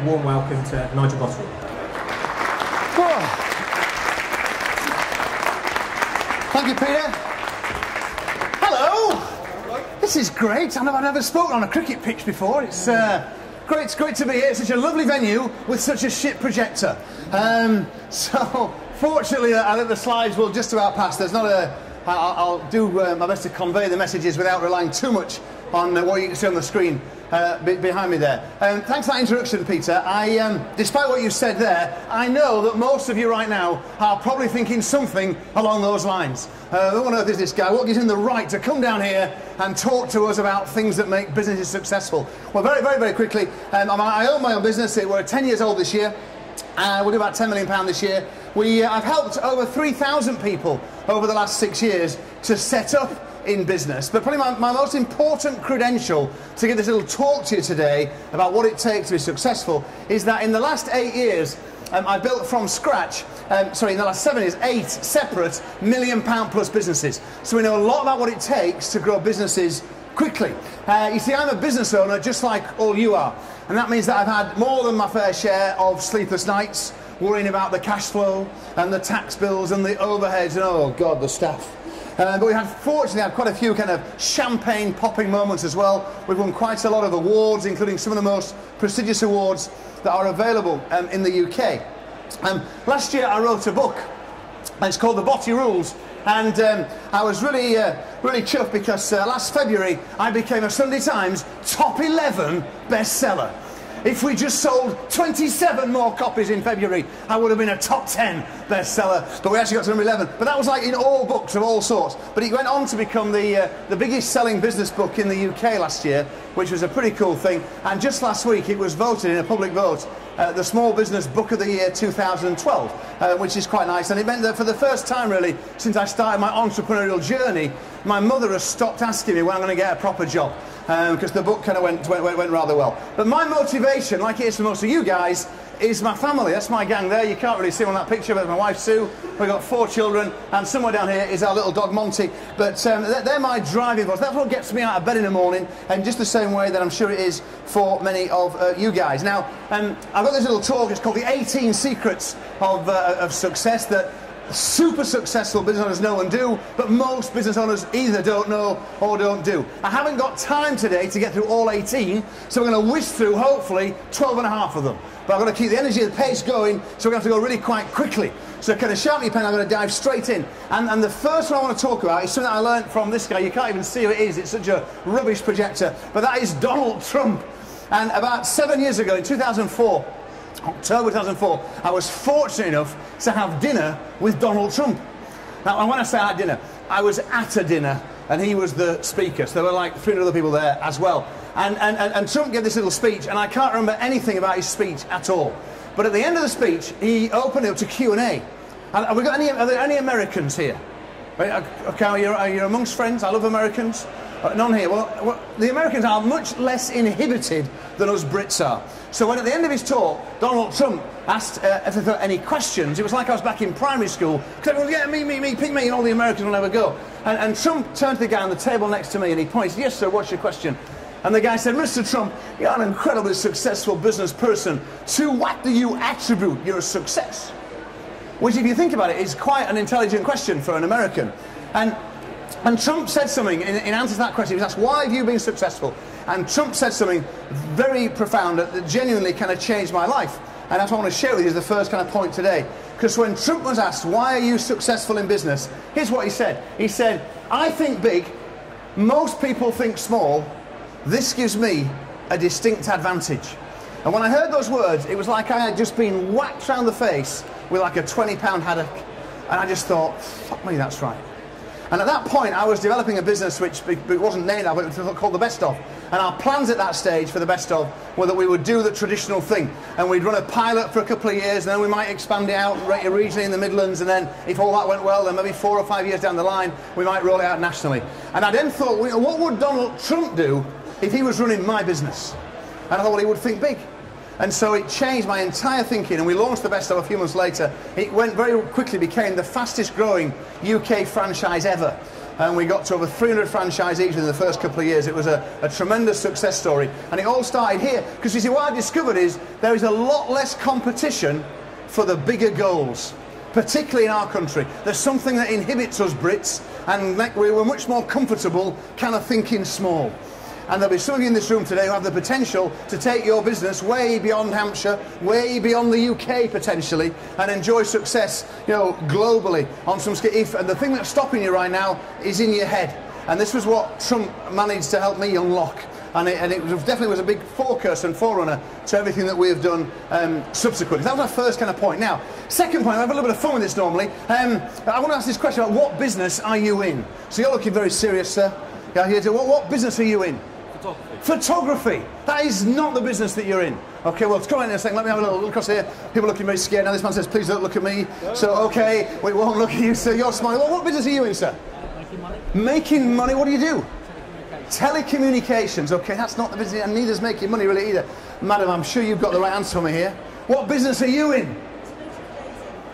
warm welcome to Nigel Botterill. Oh. Thank you, Peter. Hello. This is great. I've never spoken on a cricket pitch before. It's great to be here. It's such a lovely venue with such a shit projector. So, fortunately, I think the slides will just about pass. There's not a... I'll do my best to convey the messages without relying too much on what you can see on the screen behind me there. Thanks for that introduction, Peter. Despite what you said there, I know that most of you right now are probably thinking something along those lines. Who on earth is this guy? What gives him the right to come down here and talk to us about things that make businesses successful? Well, very quickly, I own my own business. We're 10 years old this year. We'll do about £10 million this year. I've helped over 3,000 people over the last 6 years to set up in business. But probably my most important credential to give this little talk to you today about what it takes to be successful is that in the last 8 years, I built from scratch, in the last 7 years, 8 separate £1 million plus businesses. So we know a lot about what it takes to grow businesses quickly. You see, I'm a business owner just like all you are. And that means that I've had more than my fair share of sleepless nights, worrying about the cash flow and the tax bills and the overheads and, oh God, the staff. But we fortunately had quite a few kind of champagne popping moments as well. We've won quite a lot of awards, including some of the most prestigious awards that are available in the UK. Last year I wrote a book, and it's called The Botty Rules. And I was really chuffed because last February I became a Sunday Times top 11 bestseller. If we just sold 27 more copies in February, I would have been a top 10 bestseller, but we actually got to number 11. But that was like in all books of all sorts. But it went on to become the biggest selling business book in the UK last year, which was a pretty cool thing. And just last week it was voted in a public vote the Small Business Book of the Year 2012, which is quite nice. And it meant that for the first time, really, since I started my entrepreneurial journey, my mother has stopped asking me when I'm going to get a proper job, because the book kind of went rather well. But my motivation, like it is for most of you guys, is my family. That's my gang there. You can't really see them on that picture, but my wife Sue, we've got 4 children, and somewhere down here is our little dog Monty. But they're my driving force. That's what gets me out of bed in the morning, and just the same way that I'm sure it is for many of you guys. Now, I've got this little talk. It's called the 18 Secrets of Success that super successful business owners know and do, but most business owners either don't know or don't do. I haven't got time today to get through all 18, so we're going to whiz through, hopefully, 12 and a half of them. But I've got to keep the energy and the pace going, so we're going to have to go really quite quickly. So kind of sharpen your pen, I'm going to dive straight in. And the first one I want to talk about is something that I learned from this guy. You can't even see who it is, it's such a rubbish projector, but that is Donald Trump. And about 7 years ago, in 2004, October 2004, I was fortunate enough to have dinner with Donald Trump. Now, when I say at dinner, I was at a dinner and he was the speaker, so there were like 300 other people there as well. And Trump gave this little speech, and I can't remember anything about his speech at all. But at the end of the speech, he opened it up to Q&A. Are there any Americans here? Okay, are you amongst friends? I love Americans. None here. Well, the Americans are much less inhibited than us Brits are. So when at the end of his talk, Donald Trump asked if there were any questions, it was like I was back in primary school. Because everyone was, yeah, me, pick me, and all the Americans will never go. And Trump turned to the guy on the table next to me and he pointed, yes, sir, what's your question? And the guy said, Mr. Trump, you're an incredibly successful business person. To what do you attribute your success? Which, if you think about it, is quite an intelligent question for an American. And Trump said something in answer to that question. He was asked, why have you been successful? And Trump said something very profound that genuinely kind of changed my life. And that's what I want to share with you as the first kind of point today. Because when Trump was asked, why are you successful in business? Here's what he said. He said, I think big, most people think small. This gives me a distinct advantage. And when I heard those words, it was like I had just been whacked round the face with like a 20-pound haddock. And I just thought, fuck me, that's right. And at that point, I was developing a business which wasn't named that, but it was called The Best Of. And our plans at that stage for The Best Of were that we would do the traditional thing. And we'd run a pilot for a couple of years, and then we might expand it out regionally in the Midlands, and then if all that went well, then maybe 4 or 5 years down the line, we might roll it out nationally. And I then thought, what would Donald Trump do if he was running my business? And I thought, well, he would think big. And so it changed my entire thinking, and we launched The Best Of a few months later. It went very quickly, became the fastest growing UK franchise ever. and we got to over 300 franchisees within the first couple of years. It was a tremendous success story, and it all started here, because you see, what I discovered is there is a lot less competition for the bigger goals, particularly in our country. There's something that inhibits us Brits, and we're much more comfortable kind of thinking small. And there'll be some of you in this room today who have the potential to take your business way beyond Hampshire, way beyond the UK potentially, and enjoy success, you know, globally on some scale. And the thing that's stopping you right now is in your head. And this was what Trump managed to help me unlock. And it definitely was a big focus and forerunner to everything that we have done subsequently. That was our first kind of point. Now, second point, I have a little bit of fun with this normally. I want to ask this question about what business are you in? So you're looking very serious, sir. Yeah, what business are you in? Photography. That is not the business that you're in. Okay, well, come on in a second. Let me have a little look across here. People looking very scared. Now this man says, please don't look at me. So, okay, we won't look at you, sir. You're smiling. Well, what business are you in, sir? Making money. Making money? What do you do? Telecommunications. Okay, that's not the business, and neither's making money really either. Madam, I'm sure you've got the right answer for me here. What business are you in?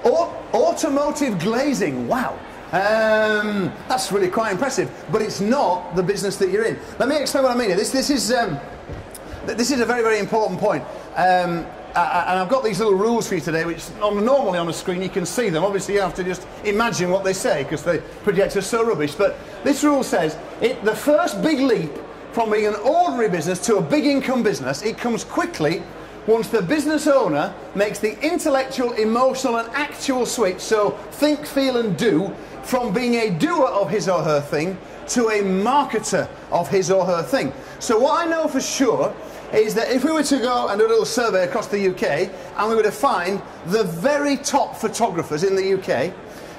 Automotive glazing. Wow. That's really quite impressive, but it's not the business that you're in. Let me explain what I mean here. This is a very, very important point. And I've got these little rules for you today, which normally on the screen you can see them. Obviously you have to just imagine what they say, because the projector's so rubbish. But this rule says, the first big leap from being an ordinary business to a big income business, it comes quickly once the business owner makes the intellectual, emotional and actual switch, so think, feel and do, from being a doer of his or her thing to a marketer of his or her thing. So what I know for sure is that if we were to go and do a little survey across the UK, and we were to find the very top photographers in the UK,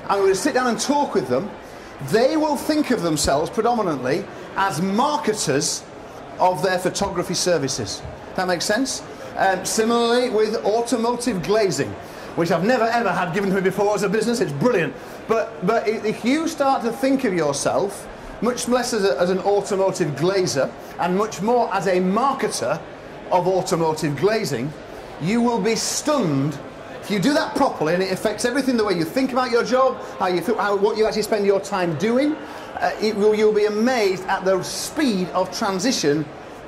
and we were to sit down and talk with them, they will think of themselves predominantly as marketers of their photography services. That makes sense? Similarly with automotive glazing, which I've never ever had given to me before as a business. It's brilliant. But if you start to think of yourself much less as an automotive glazer and much more as a marketer of automotive glazing, you will be stunned. If you do that properly, and it affects everything, the way you think about your job, what you actually spend your time doing, you'll be amazed at the speed of transition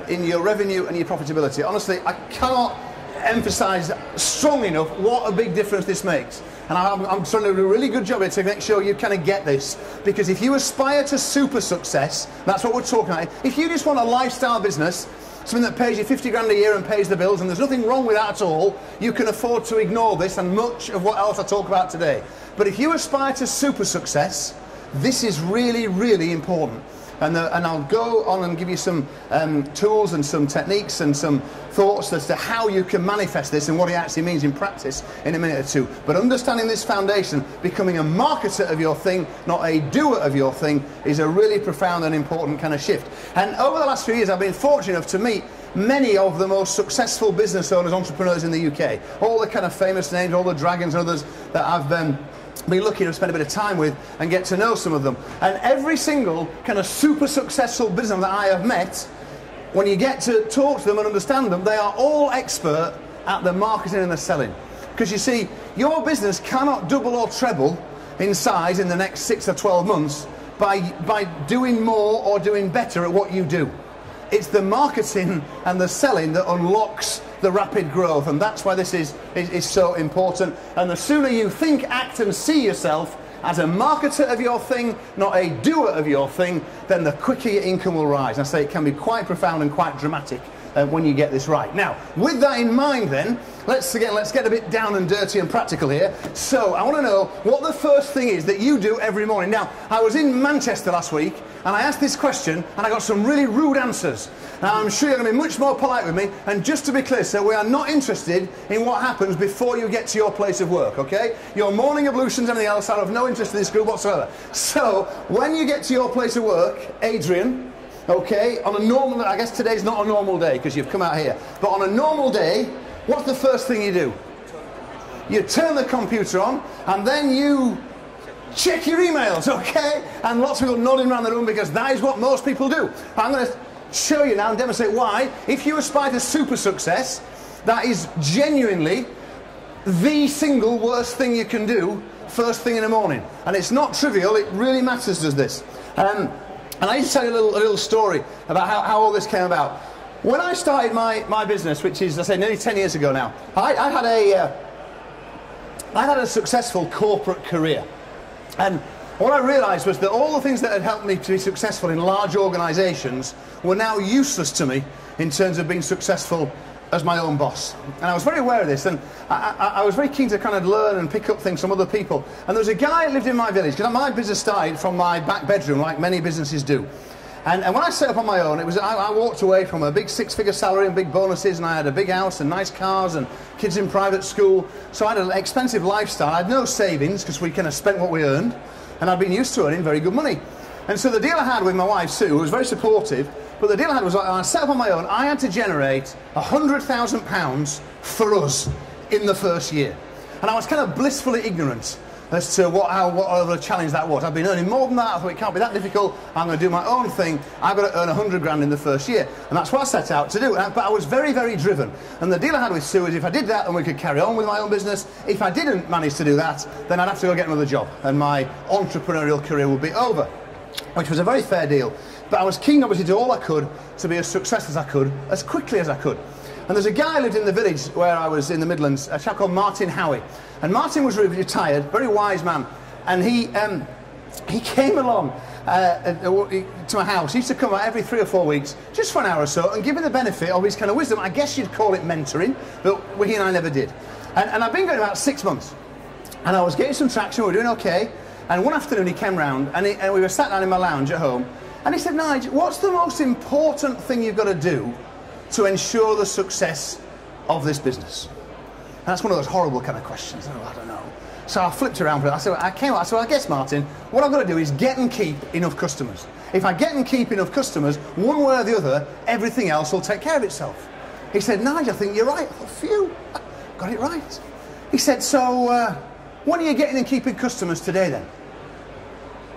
in your revenue and your profitability. Honestly, I cannot emphasize strong enough what a big difference this makes. And I'm trying to do a really good job here to make sure you kind of get this. Because if you aspire to super success, that's what we're talking about. If you just want a lifestyle business, something that pays you 50 grand a year and pays the bills, and there's nothing wrong with that at all, you can afford to ignore this and much of what else I talk about today. But if you aspire to super success, this is really, really important. And I'll go on and give you some tools and some techniques and some thoughts as to how you can manifest this and what it actually means in practice in a minute or two. But understanding this foundation, becoming a marketer of your thing, not a doer of your thing, is a really profound and important kind of shift. And over the last few years, I've been fortunate enough to meet many of the most successful business owners, entrepreneurs in the UK. All the kind of famous names, all the dragons and others that I've been lucky to spend a bit of time with and get to know some of them. And every single kind of super successful business that I have met, when you get to talk to them and understand them, they are all expert at the marketing and the selling. Because you see, your business cannot double or treble in size in the next 6 or 12 months by doing more or doing better at what you do. It's the marketing and the selling that unlocks the rapid growth, and that's why this is so important. And the sooner you think, act and see yourself as a marketer of your thing, not a doer of your thing, then the quicker your income will rise. And I say it can be quite profound and quite dramatic when you get this right. Now, with that in mind then, let's get a bit down and dirty and practical here. So I want to know what the first thing is that you do every morning. Now, I was in Manchester last week and I asked this question and I got some really rude answers. Now, I'm sure you're going to be much more polite with me, and just to be clear, sir, we are not interested in what happens before you get to your place of work, okay? Your morning ablutions and anything else are of no interest in this group whatsoever. So, when you get to your place of work, Adrian, okay, on a normal, I guess today's not a normal day because you've come out here, but on a normal day, what's the first thing you do? You turn the computer on, and then you check your emails, okay? And lots of people nodding around the room because that is what most people do. I'm going to show you now and demonstrate why, if you aspire to super success, that is genuinely the single worst thing you can do first thing in the morning. And it's not trivial, it really matters, does this. And I need to tell you a little story about how all this came about. When I started my business, which is, I say, nearly 10 years ago now, I had a successful corporate career. And what I realised was that all the things that had helped me to be successful in large organisations were now useless to me in terms of being successful as my own boss. And I was very aware of this, and I was very keen to kind of learn and pick up things from other people. And there was a guy who lived in my village, because my business started from my back bedroom, like many businesses do. And when I set up on my own, I walked away from a big six-figure salary and big bonuses, and I had a big house and nice cars and kids in private school. So I had an expensive lifestyle. I had no savings, because we kind of spent what we earned, and I'd been used to earning very good money. And so the deal I had with my wife, Sue, who was very supportive, but the deal I had was, when I set up on my own, I had to generate £100,000 for us in the first year. And I was kind of blissfully ignorant as to what other challenge that was. I've been earning more than that. I thought it can't be that difficult. I'm going to do my own thing. I've got to earn 100 grand in the first year. And that's what I set out to do. But I was very, very driven. And the deal I had with Sue is, if I did that, then we could carry on with my own business. If I didn't manage to do that, then I'd have to go get another job, and my entrepreneurial career would be over, which was a very fair deal. But I was keen, obviously, to do all I could to be as successful as I could, as quickly as I could. And there's a guy who lived in the village where I was in the Midlands, a chap called Martin Howie. And Martin was retired, very wise man. And he came along to my house. He used to come out every 3 or 4 weeks, just for an hour or so, and give me the benefit of his kind of wisdom. I guess you'd call it mentoring, but he and I never did. And I've been going about 6 months. And I was getting some traction, we were doing okay. And one afternoon he came round, and we were sat down in my lounge at home. And he said, Nigel, what's the most important thing you've got to do to ensure the success of this business? And that's one of those horrible kind of questions. Oh, I don't know. So I flipped around for it. I said, I guess, Martin, what I've got to do is get and keep enough customers. If I get and keep enough customers, one way or the other, everything else will take care of itself. He said, Nigel, I think you're right. I thought, phew, got it right. He said, so when are you getting and keeping customers today then?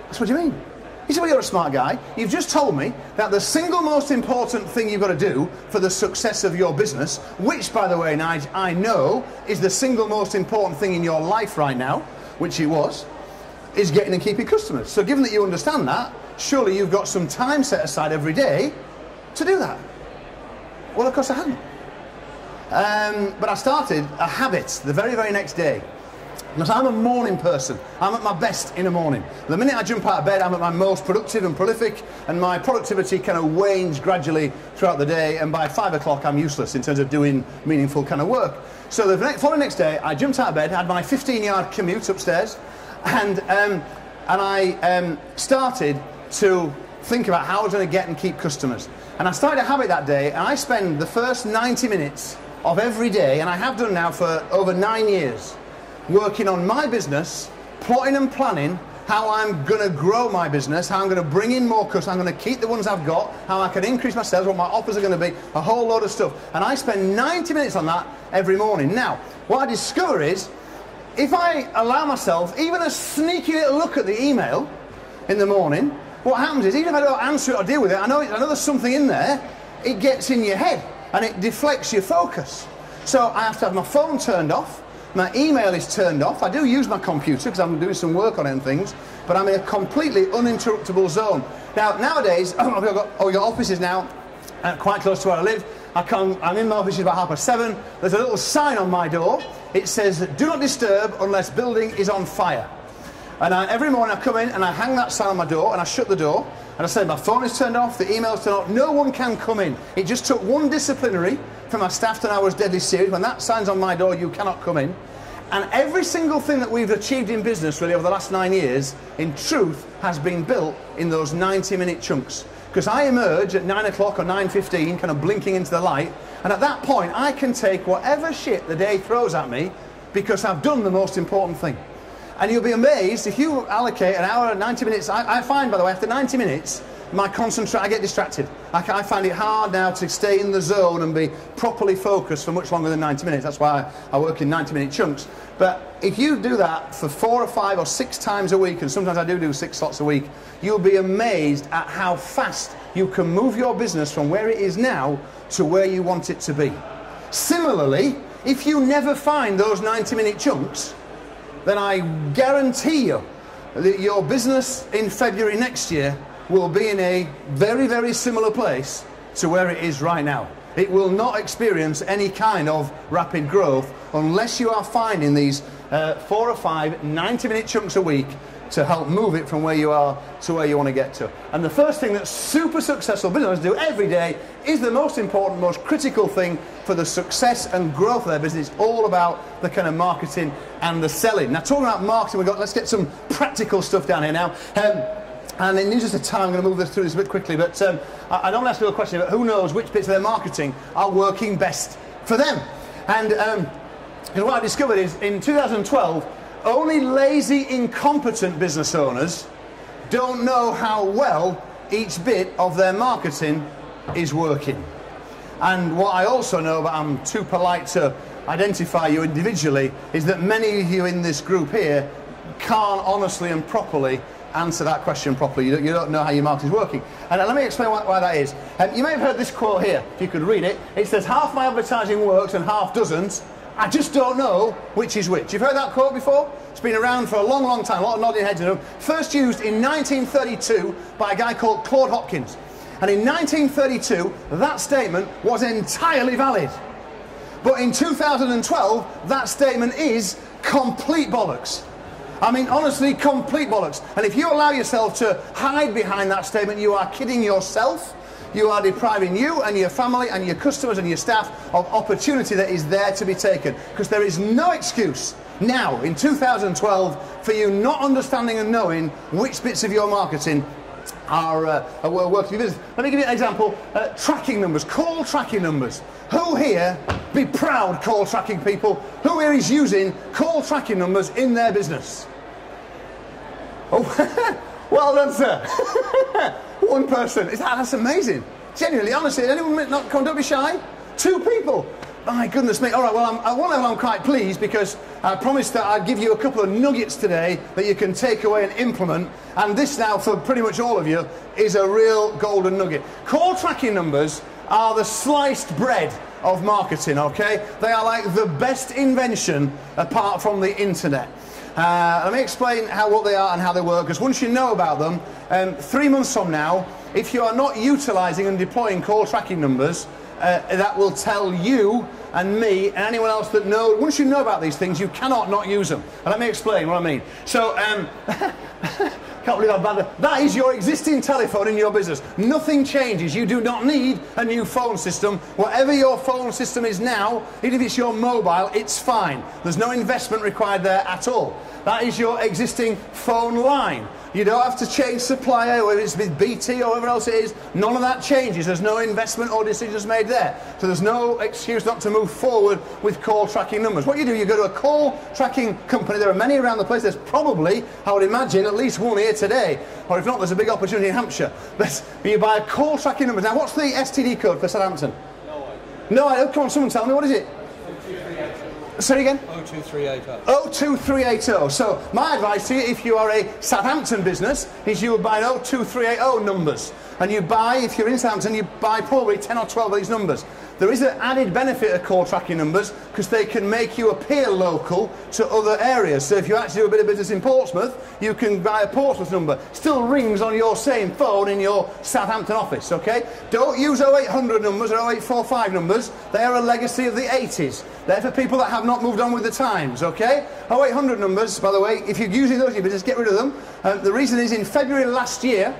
I said, what do you mean? He said, well, you're a smart guy. You've just told me that the single most important thing you've got to do for the success of your business, which, by the way, Nigel, I know is the single most important thing in your life right now, which it was, is getting and keeping customers. So given that you understand that, surely you've got some time set aside every day to do that. Well, of course I hadn't. But I started a habit the very, very next day. Because I'm a morning person. I'm at my best in the morning. The minute I jump out of bed, I'm at my most productive and prolific, and my productivity kind of wanes gradually throughout the day, and by 5 o'clock I'm useless in terms of doing meaningful kind of work. So the following next day, I jumped out of bed, had my 15-yard commute upstairs, and I started to think about how I was going to get and keep customers. And I started a habit that day, and I spend the first 90 minutes of every day, and I have done now for over 9 years, working on my business, plotting and planning how I'm going to grow my business, how I'm going to bring in more customers, I'm going to keep the ones I've got, how I can increase my sales, what my offers are going to be, a whole load of stuff. And I spend 90 minutes on that every morning. Now, what I discover is, if I allow myself even a sneaky little look at the email in the morning, what happens is, even if I don't answer it or deal with it, I know there's something in there, it gets in your head and it deflects your focus. So I have to have my phone turned off. My email is turned off. I do use my computer because I'm doing some work on it and things, but I'm in a completely uninterruptible zone. Now, nowadays, we've got offices now quite close to where I live. I'm in my office about 7:30. There's a little sign on my door. It says, do not disturb unless building is on fire. And every morning I come in and I hang that sign on my door and I shut the door. And I say, my phone is turned off, the email's turned off, no one can come in. It just took one disciplinary from my staff to know I was deadly serious. When that sign's on my door, you cannot come in. And every single thing that we've achieved in business really over the last 9 years, in truth, has been built in those 90-minute chunks. Because I emerge at 9 o'clock or 9:15, kind of blinking into the light, and at that point I can take whatever shit the day throws at me because I've done the most important thing. And you'll be amazed if you allocate an hour, 90 minutes. I find, by the way, after 90 minutes, I get distracted. I find it hard now to stay in the zone and be properly focused for much longer than 90 minutes. That's why I work in 90-minute chunks. But if you do that for 4 or 5 or 6 times a week, and sometimes I do 6 slots a week, you'll be amazed at how fast you can move your business from where it is now to where you want it to be. Similarly, if you never find those 90-minute chunks, then I guarantee you that your business in February next year will be in a very, very similar place to where it is right now. It will not experience any kind of rapid growth unless you are finding these 4 or 5 90-minute chunks a week to help move it from where you are to where you want to get to. And the first thing that super successful businesses do every day is the most important, most critical thing for the success and growth of their business. It's all about the kind of marketing and the selling. Now, talking about marketing, let's get some practical stuff down here now. And in the interest of time, I'm going to move through this a bit quickly, but I don't ask you a question, but who knows which bits of their marketing are working best for them? And what I discovered is, in 2012, only lazy, incompetent business owners don't know how well each bit of their marketing is working. And what I also know, but I'm too polite to identify you individually, is that many of you in this group here can't honestly and properly answer that question properly. You don't know how your marketing is working. And let me explain why that is. You may have heard this quote here, if you could read it. It says, half my advertising works and half doesn't. I just don't know which is which. You've heard that quote before? It's been around for a long, long time. A lot of nodding heads in them. First used in 1932 by a guy called Claude Hopkins. And in 1932, that statement was entirely valid. But in 2012, that statement is complete bollocks. I mean, honestly, complete bollocks. And if you allow yourself to hide behind that statement, you are kidding yourself. You are depriving you and your family and your customers and your staff of opportunity that is there to be taken. Because there is no excuse now, in 2012, for you not understanding and knowing which bits of your marketing are working for your business. Let me give you an example. Tracking numbers, call tracking numbers. Who here, be proud call tracking people, who here is using call tracking numbers in their business? Oh, well done, sir. One person. That's amazing. Genuinely, honestly, anyone not come? Don't be shy. 2 people. My goodness me. All right, well, I'm quite pleased because I promised that I'd give you a couple of nuggets today that you can take away and implement. And this now, for pretty much all of you, is a real golden nugget. Call tracking numbers are the sliced bread of marketing, okay? They are like the best invention apart from the internet. Let me explain what they are and how they work, because once you know about them, 3 months from now, if you are not utilising and deploying call tracking numbers, that will tell you and me and anyone else that knows. Once you know about these things, you cannot not use them. And let me explain what I mean. So, can't believe how bad that is. Your existing telephone in your business. Nothing changes. You do not need a new phone system. Whatever your phone system is now, even if it's your mobile, it's fine. There's no investment required there at all. That is your existing phone line. You don't have to change supplier, whether it's with BT or whatever else it is. None of that changes. There's no investment or decisions made there. So there's no excuse not to move forward with call tracking numbers. What you do, you go to a call tracking company. There are many around the place. There's probably, I would imagine, at least one here today. Or if not, there's a big opportunity in Hampshire. But you buy a call tracking number. Now, what's the STD code for Southampton? No idea. Come on, someone tell me. What is it? Say again? 02380. 02380. So my advice to you, if you are a Southampton business, is you would buy 02380 numbers. And you buy, if you're in Southampton, you buy probably 10 or 12 of these numbers. There is an added benefit of call tracking numbers because they can make you appear local to other areas. So if you actually do a bit of business in Portsmouth, you can buy a Portsmouth number. Still rings on your same phone in your Southampton office, okay? Don't use 0800 numbers or 0845 numbers. They are a legacy of the 80s. They're for people that have not moved on with the times, okay? 0800 numbers, by the way, if you're using those in your business, get rid of them. The reason is in February last year,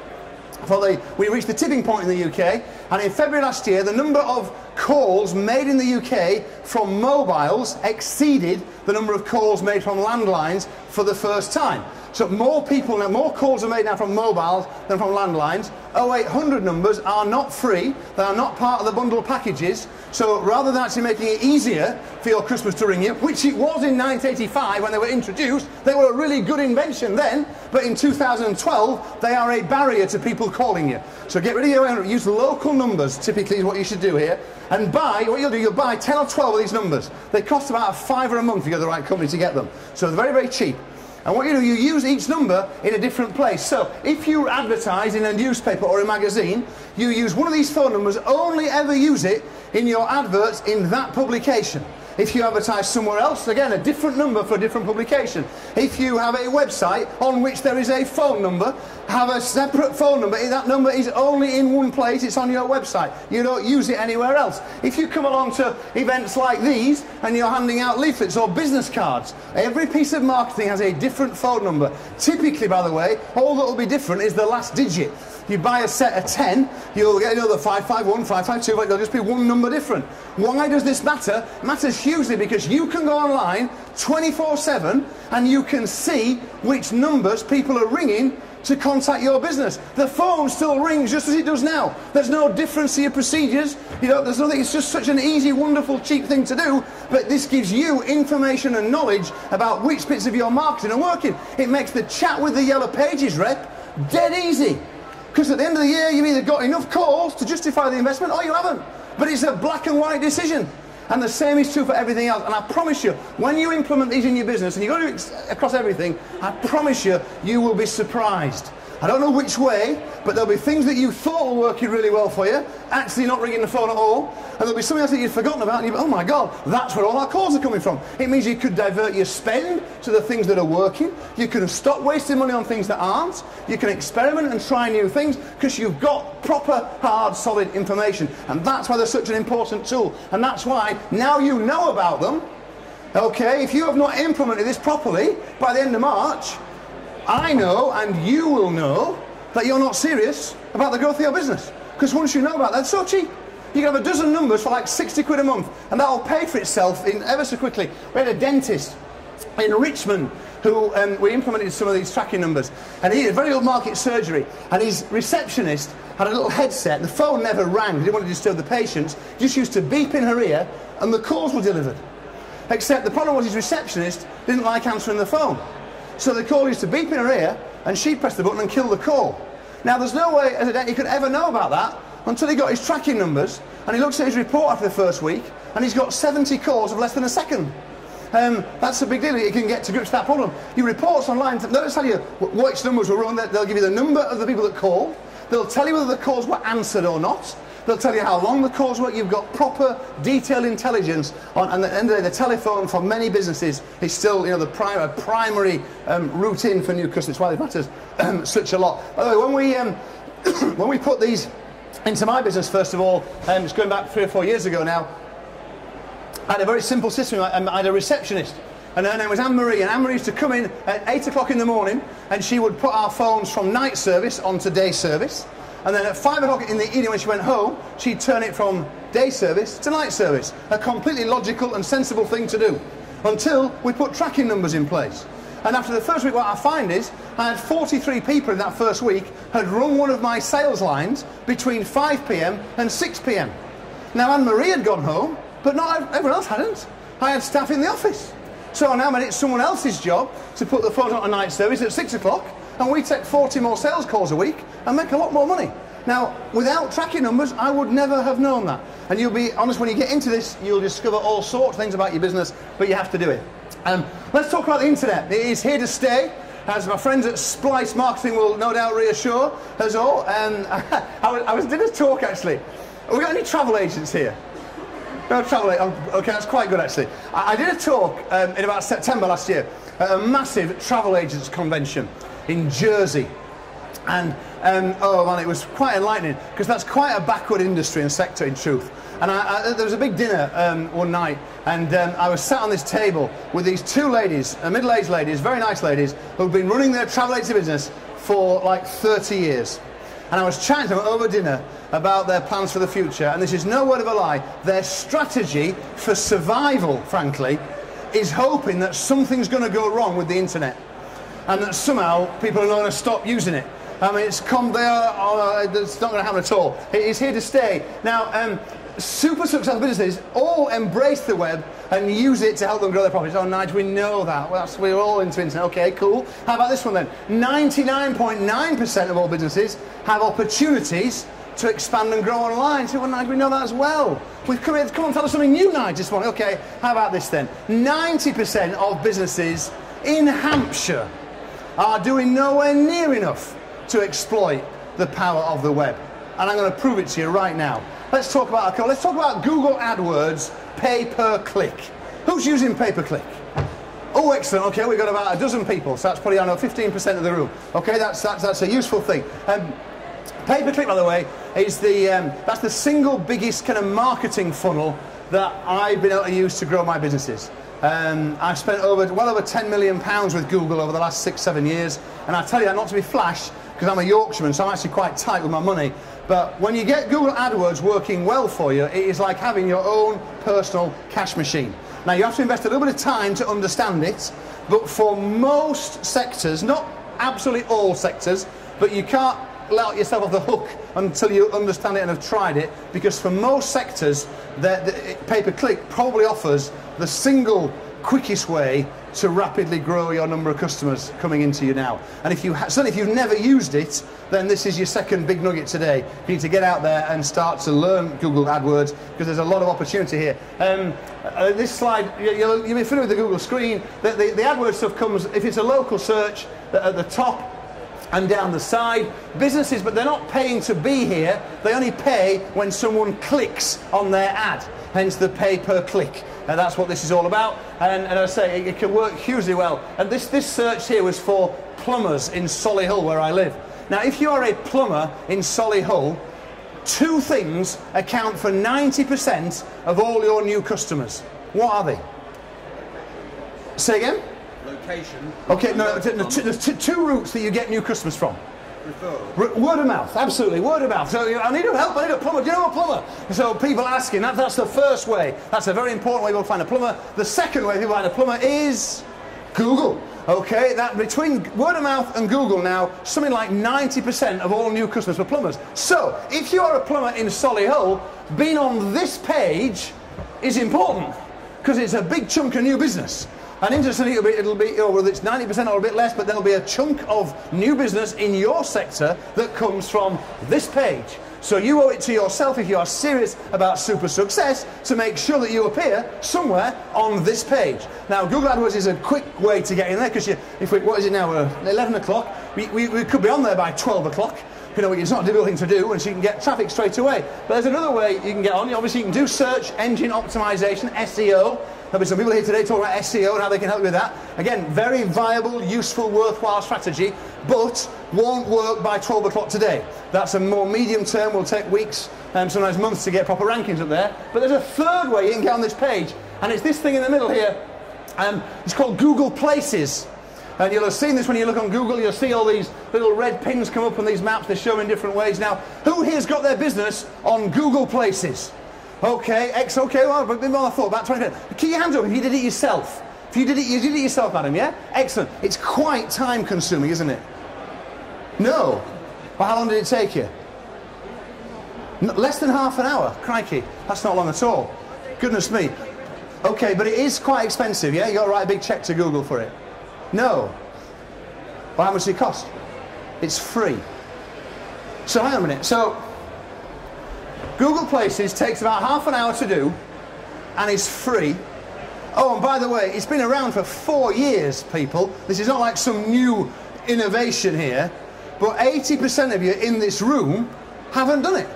we reached the tipping point in the UK, and in February last year, the number of calls made in the UK from mobiles exceeded the number of calls made from landlines for the first time. So more calls are made now from mobiles than from landlines. 0800 numbers are not free. They are not part of the bundle packages. So rather than actually making it easier for your customers to ring you, which it was in 1985 when they were introduced, they were a really good invention then, but in 2012 they are a barrier to people calling you. So get rid of your 0800, use local numbers, typically is what you should do here, and what you'll do, you'll buy 10 or 12 of these numbers. They cost about £5 a month if you get the right company to get them. So they're very, very cheap. And what you do, you use each number in a different place. So if you advertise in a newspaper or a magazine, you use one of these phone numbers, only ever use it in your adverts in that publication. If you advertise somewhere else, again, a different number for a different publication. If you have a website on which there is a phone number, have a separate phone number. That number is only in one place, it's on your website. You don't use it anywhere else. If you come along to events like these and you're handing out leaflets or business cards, every piece of marketing has a different phone number. Typically, by the way, all that will be different is the last digit. You buy a set of 10, you'll get another 551, 552, but there'll just be one number different. Why does this matter? It matters hugely because you can go online 24/7 and you can see which numbers people are ringing to contact your business. The phone still rings just as it does now. There's no difference to your procedures. You know, there's nothing. It's just such an easy, wonderful, cheap thing to do. But this gives you information and knowledge about which bits of your marketing are working. It makes the chat with the Yellow Pages rep dead easy. Because at the end of the year, you've either got enough calls to justify the investment or you haven't. But it's a black and white decision. And the same is true for everything else. And I promise you, when you implement these in your business, and you've got to do it across everything, I promise you, you will be surprised. I don't know which way, but there'll be things that you thought were working really well for you, actually not ringing the phone at all, and there'll be something else that you'd forgotten about, and you go, oh my God, that's where all our calls are coming from. It means you could divert your spend to the things that are working, you can stop wasting money on things that aren't, you can experiment and try new things, because you've got proper, hard, solid information, and that's why they're such an important tool, and that's why, now you know about them, okay, if you have not implemented this properly, by the end of March, I know, and you will know, that you're not serious about the growth of your business. Because once you know about that, it's so cheap. You can have a dozen numbers for like 60 quid a month, and that'll pay for itself in ever so quickly. We had a dentist in Richmond who we implemented some of these tracking numbers, and he had very old market surgery, and his receptionist had a little headset. The phone never rang, he didn't want to disturb the patients, just used to beep in her ear, and the calls were delivered. Except the problem was his receptionist didn't like answering the phone. So the call used to beep in her ear, and she'd press the button and kill the call. Now, there's no way as a dentist he could ever know about that until he got his tracking numbers, and he looks at his report after the first week, and he's got 70 calls of less than a second. That's a big deal. You can get to grips with that problem. Your reports online, they'll tell you which numbers were run. They'll give you the number of the people that called. They'll tell you whether the calls were answered or not. They'll tell you how long the calls were. You've got proper, detailed intelligence on, and at the end of the day, the telephone for many businesses is still, you know, the primary route in for new customers. That's why it matters such a lot. By the way, when we put these into my business, first of all, it's going back 3 or 4 years ago now, I had a very simple system. I had a receptionist, and her name was Anne-Marie, and Anne-Marie used to come in at 8 o'clock in the morning, and she would put our phones from night service onto day service. And then at 5 o'clock in the evening when she went home, she'd turn it from day service to night service. A completely logical and sensible thing to do. Until we put tracking numbers in place. And after the first week, what I find is, I had 43 people in that first week had rung one of my sales lines between 5 p.m. and 6 p.m. Now, Anne-Marie had gone home, but not everyone else hadn't. I had staff in the office. So now it's someone else's job to put the phones on a night service at 6 o'clock, and we take 40 more sales calls a week and make a lot more money. Now, without tracking numbers, I would never have known that. And you'll be honest, when you get into this, you'll discover all sorts of things about your business, but you have to do it. Let's talk about the internet. It is here to stay, as my friends at Splice Marketing will no doubt reassure us all. I did a talk, actually. Have we got any travel agents here? No travel agents. Okay, that's quite good, actually. I did a talk in about September last year at a massive travel agents convention in Jersey. And oh man, it was quite enlightening, because that's quite a backward industry and sector in truth. And there was a big dinner one night, and I was sat on this table with these two ladies, middle-aged ladies, very nice ladies, who've been running their travel agency business for like 30 years. And I was chatting to them over dinner about their plans for the future, and this is no word of a lie, their strategy for survival, frankly, is hoping that something's going to go wrong with the internet, and that somehow people are going to stop using it. I mean, it's not going to happen at all. It's here to stay. Now, super successful businesses all embrace the web and use it to help them grow their profits. Oh, Nigel, we know that. Well, we're all into internet. Okay, cool. How about this one then? 99.9% of all businesses have opportunities to expand and grow online. So, well, Nigel, we know that as well. We've come here to come and tell us something new, Nigel, this morning. Okay, how about this then? 90% of businesses in Hampshire are doing nowhere near enough to exploit the power of the web. And I'm going to prove it to you right now. Let's talk about Google AdWords pay per click. Who's using pay-per-click? Oh, excellent. Okay, we've got about a dozen people, so that's probably, I don't know, 15% of the room. Okay, that's a useful thing. Pay-per-click, by the way, is that's the single biggest kind of marketing funnel that I've been able to use to grow my businesses. I've spent well over £10 million with Google over the last 6-7 years, and I tell you that not to be flash, because I'm a Yorkshireman, so I'm actually quite tight with my money. But when you get Google AdWords working well for you, it is like having your own personal cash machine. Now, you have to invest a little bit of time to understand it, but for most sectors, not absolutely all sectors, but you can't let yourself off the hook until you understand it and have tried it, because for most sectors, the pay-per-click probably offers the single quickest way to rapidly grow your number of customers coming into you now. And if certainly if you've never used it, then this is your second big nugget today. You need to get out there and start to learn Google AdWords, because there's a lot of opportunity here. This slide, you'll be familiar with the Google screen. The AdWords stuff comes, if it's a local search, at the top and down the side. Businesses, but they're not paying to be here. They only pay when someone clicks on their ad, hence the pay-per-click. And that's what this is all about. And as I say, it can work hugely well. And this search here was for plumbers in Solihull, where I live. Now, if you are a plumber in Solihull, two things account for 90% of all your new customers. What are they? Say again? Location. Okay, no, there's two routes that you get new customers from. Referral. Word of mouth, absolutely, word of mouth. So I need help, I need a plumber. Do you know a plumber? So people asking, that's the first way. That's a very important way people find a plumber. The second way people find a plumber is Google. Okay, that between word of mouth and Google now, something like 90% of all new customers for plumbers. So if you are a plumber in Solihull, being on this page is important, because it's a big chunk of new business. And interestingly, it'll be whether it's 90% or a bit less, but there'll be a chunk of new business in your sector that comes from this page. So you owe it to yourself, if you are serious about super success, to make sure that you appear somewhere on this page. Now, Google AdWords is a quick way to get in there, because what is it now? 11 o'clock. We could be on there by 12 o'clock. You know, it's not a difficult thing to do, and so you can get traffic straight away. But there's another way you can get on. Obviously, you can do search engine optimization, SEO. There'll be some people here today talking about SEO and how they can help you with that. Again, very viable, useful, worthwhile strategy, but won't work by 12 o'clock today. That's a more medium term, will take weeks, sometimes months to get proper rankings up there. But there's a third way you can get on this page, and it's this thing in the middle here. It's called Google Places. And you'll have seen this when you look on Google. You'll see all these little red pins come up on these maps. They show in different ways. Now, who here's got their business on Google Places? Okay, okay, well, a bit more than I thought, about 20 minutes. Keep your hands up if you did it yourself. If you did it yourself, madam, yeah? Excellent. It's quite time consuming, isn't it? No. Well, how long did it take you? Less than half an hour. Crikey, that's not long at all. Goodness me. Okay, but it is quite expensive, yeah? You got to write a big check to Google for it. No. Well, how much does it cost? It's free. So hang on a minute. So Google Places takes about half an hour to do and is free. Oh, and by the way, it's been around for 4 years, people. This is not like some new innovation here, but 80% of you in this room haven't done it.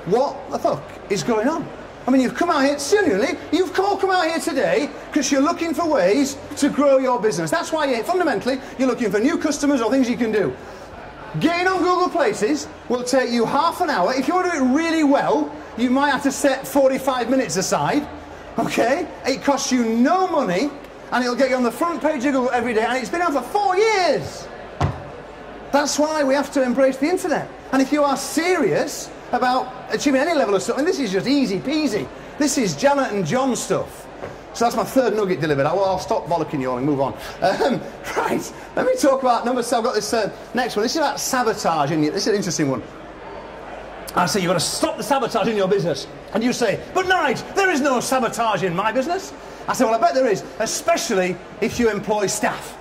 What the fuck is going on? I mean, you've come out here, genuinely, you've all come out here today because you're looking for ways to grow your business. That's why, fundamentally, you're looking for new customers or things you can do. Getting on Google Places will take you half an hour. If you want to do it really well, you might have to set 45 minutes aside. Okay? It costs you no money, and it'll get you on the front page of Google every day, and it's been on for 4 years. That's why we have to embrace the internet. And if you are serious about achieving any level of stuff, and this is just easy peasy. This is Janet and John stuff. So that's my third nugget delivered. I'll stop bollocking you all and move on. Right, let me talk about number 7. I've got this next one. This is about sabotage in you. This is an interesting one. I say you've got to stop the sabotage in your business. And you say, but Nigel, there is no sabotage in my business. I say, well, I bet there is, especially if you employ staff.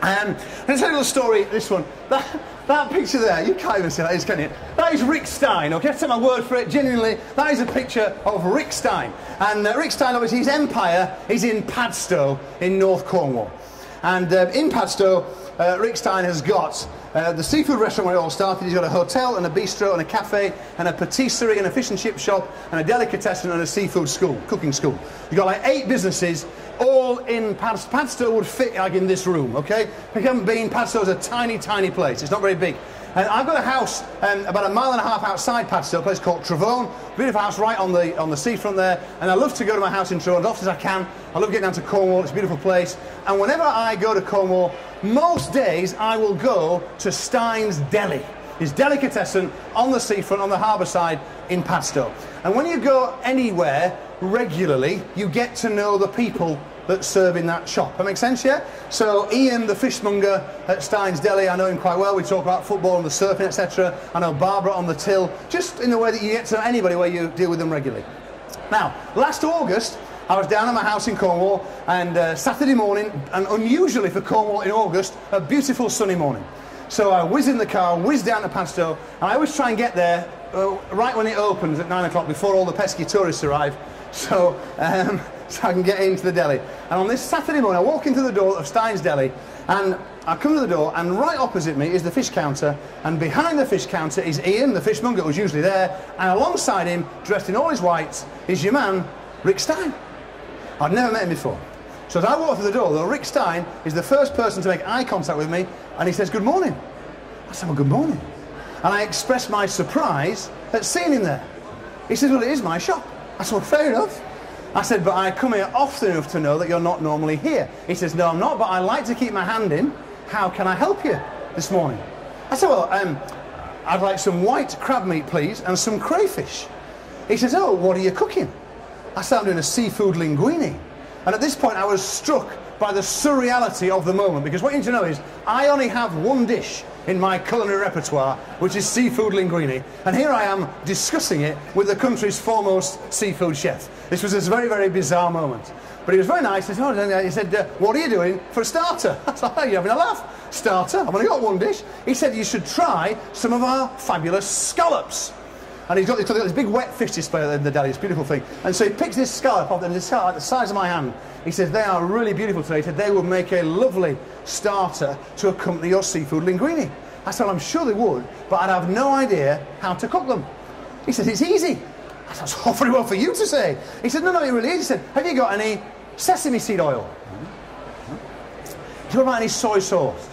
Let's tell you a little story, this one. That picture there, you can't even see that, can you? That is Rick Stein, okay? Take my word for it, genuinely, that is a picture of Rick Stein. And Rick Stein, obviously, his empire is in Padstow in North Cornwall. And in Padstow, Rick Stein has got the seafood restaurant where it all started. He's got a hotel and a bistro and a cafe and a patisserie and a fish and chip shop and a delicatessen and a seafood school, cooking school. You've got like 8 businesses, all in Padstow would fit like in this room, okay? If you haven't been, Padstow's a tiny, tiny place. It's not very big. And I've got a house about 1.5 miles outside Padstow, a place called Travone. Beautiful house right on the seafront there. And I love to go to my house in Travone as often as I can. I love getting down to Cornwall. It's a beautiful place. And whenever I go to Cornwall, most days I will go to Stein's Deli. His delicatessen on the seafront, on the harbour side in Padstow. And when you go anywhere regularly, you get to know the people that serve in that shop. That makes sense, yeah? So Ian, the fishmonger at Stein's Deli, I know him quite well. We talk about football and the surfing, etc. I know Barbara on the till, just in the way that you get to know anybody where you deal with them regularly. Now, last August, I was down at my house in Cornwall, and Saturday morning, and unusually for Cornwall in August, a beautiful sunny morning. So I whiz in the car, whiz down to Padstow, and I always try and get there right when it opens at 9 o'clock, before all the pesky tourists arrive, so I can get into the deli. And on this Saturday morning, I walk into the door of Stein's Deli, and I come to the door, and right opposite me is the fish counter, and behind the fish counter is Ian, the fishmonger, who's usually there, and alongside him, dressed in all his whites, is your man, Rick Stein. I'd never met him before. So as I walk through the door, though, Rick Stein is the first person to make eye contact with me, and he says, "Good morning." I said, "Well, good morning." And I expressed my surprise at seeing him there. He says, "Well, it is my shop." I said, "Well, fair enough." I said, "But I come here often enough to know that you're not normally here." He says, "No, I'm not, but I like to keep my hand in. How can I help you this morning?" I said, "Well, I'd like some white crab meat, please, and some crayfish." He says, "Oh, what are you cooking?" I said, "I'm doing a seafood linguine." And at this point, I was struck by the surreality of the moment, because what you need to know is, I only have one dish in my culinary repertoire, which is seafood linguine, and here I am discussing it with the country's foremost seafood chef. This was a very, very bizarre moment. But he was very nice. He said, "What are you doing for a starter?" I said, "Oh, you're having a laugh. Starter? I've only got one dish." He said, "You should try some of our fabulous scallops." And he's got this big wet fish display in the deli, it's a beautiful thing. And so he picks this scallop off, and it's like the size of my hand. He says, "They are really beautiful today." He said, "They would make a lovely starter to accompany your seafood linguine." I said, "I'm sure they would, but I'd have no idea how to cook them." He said, "It's easy." I said, "That's all very well for you to say." He said, "No, it really is." He said, "Have you got any sesame seed oil?" He said, "What about any soy sauce?"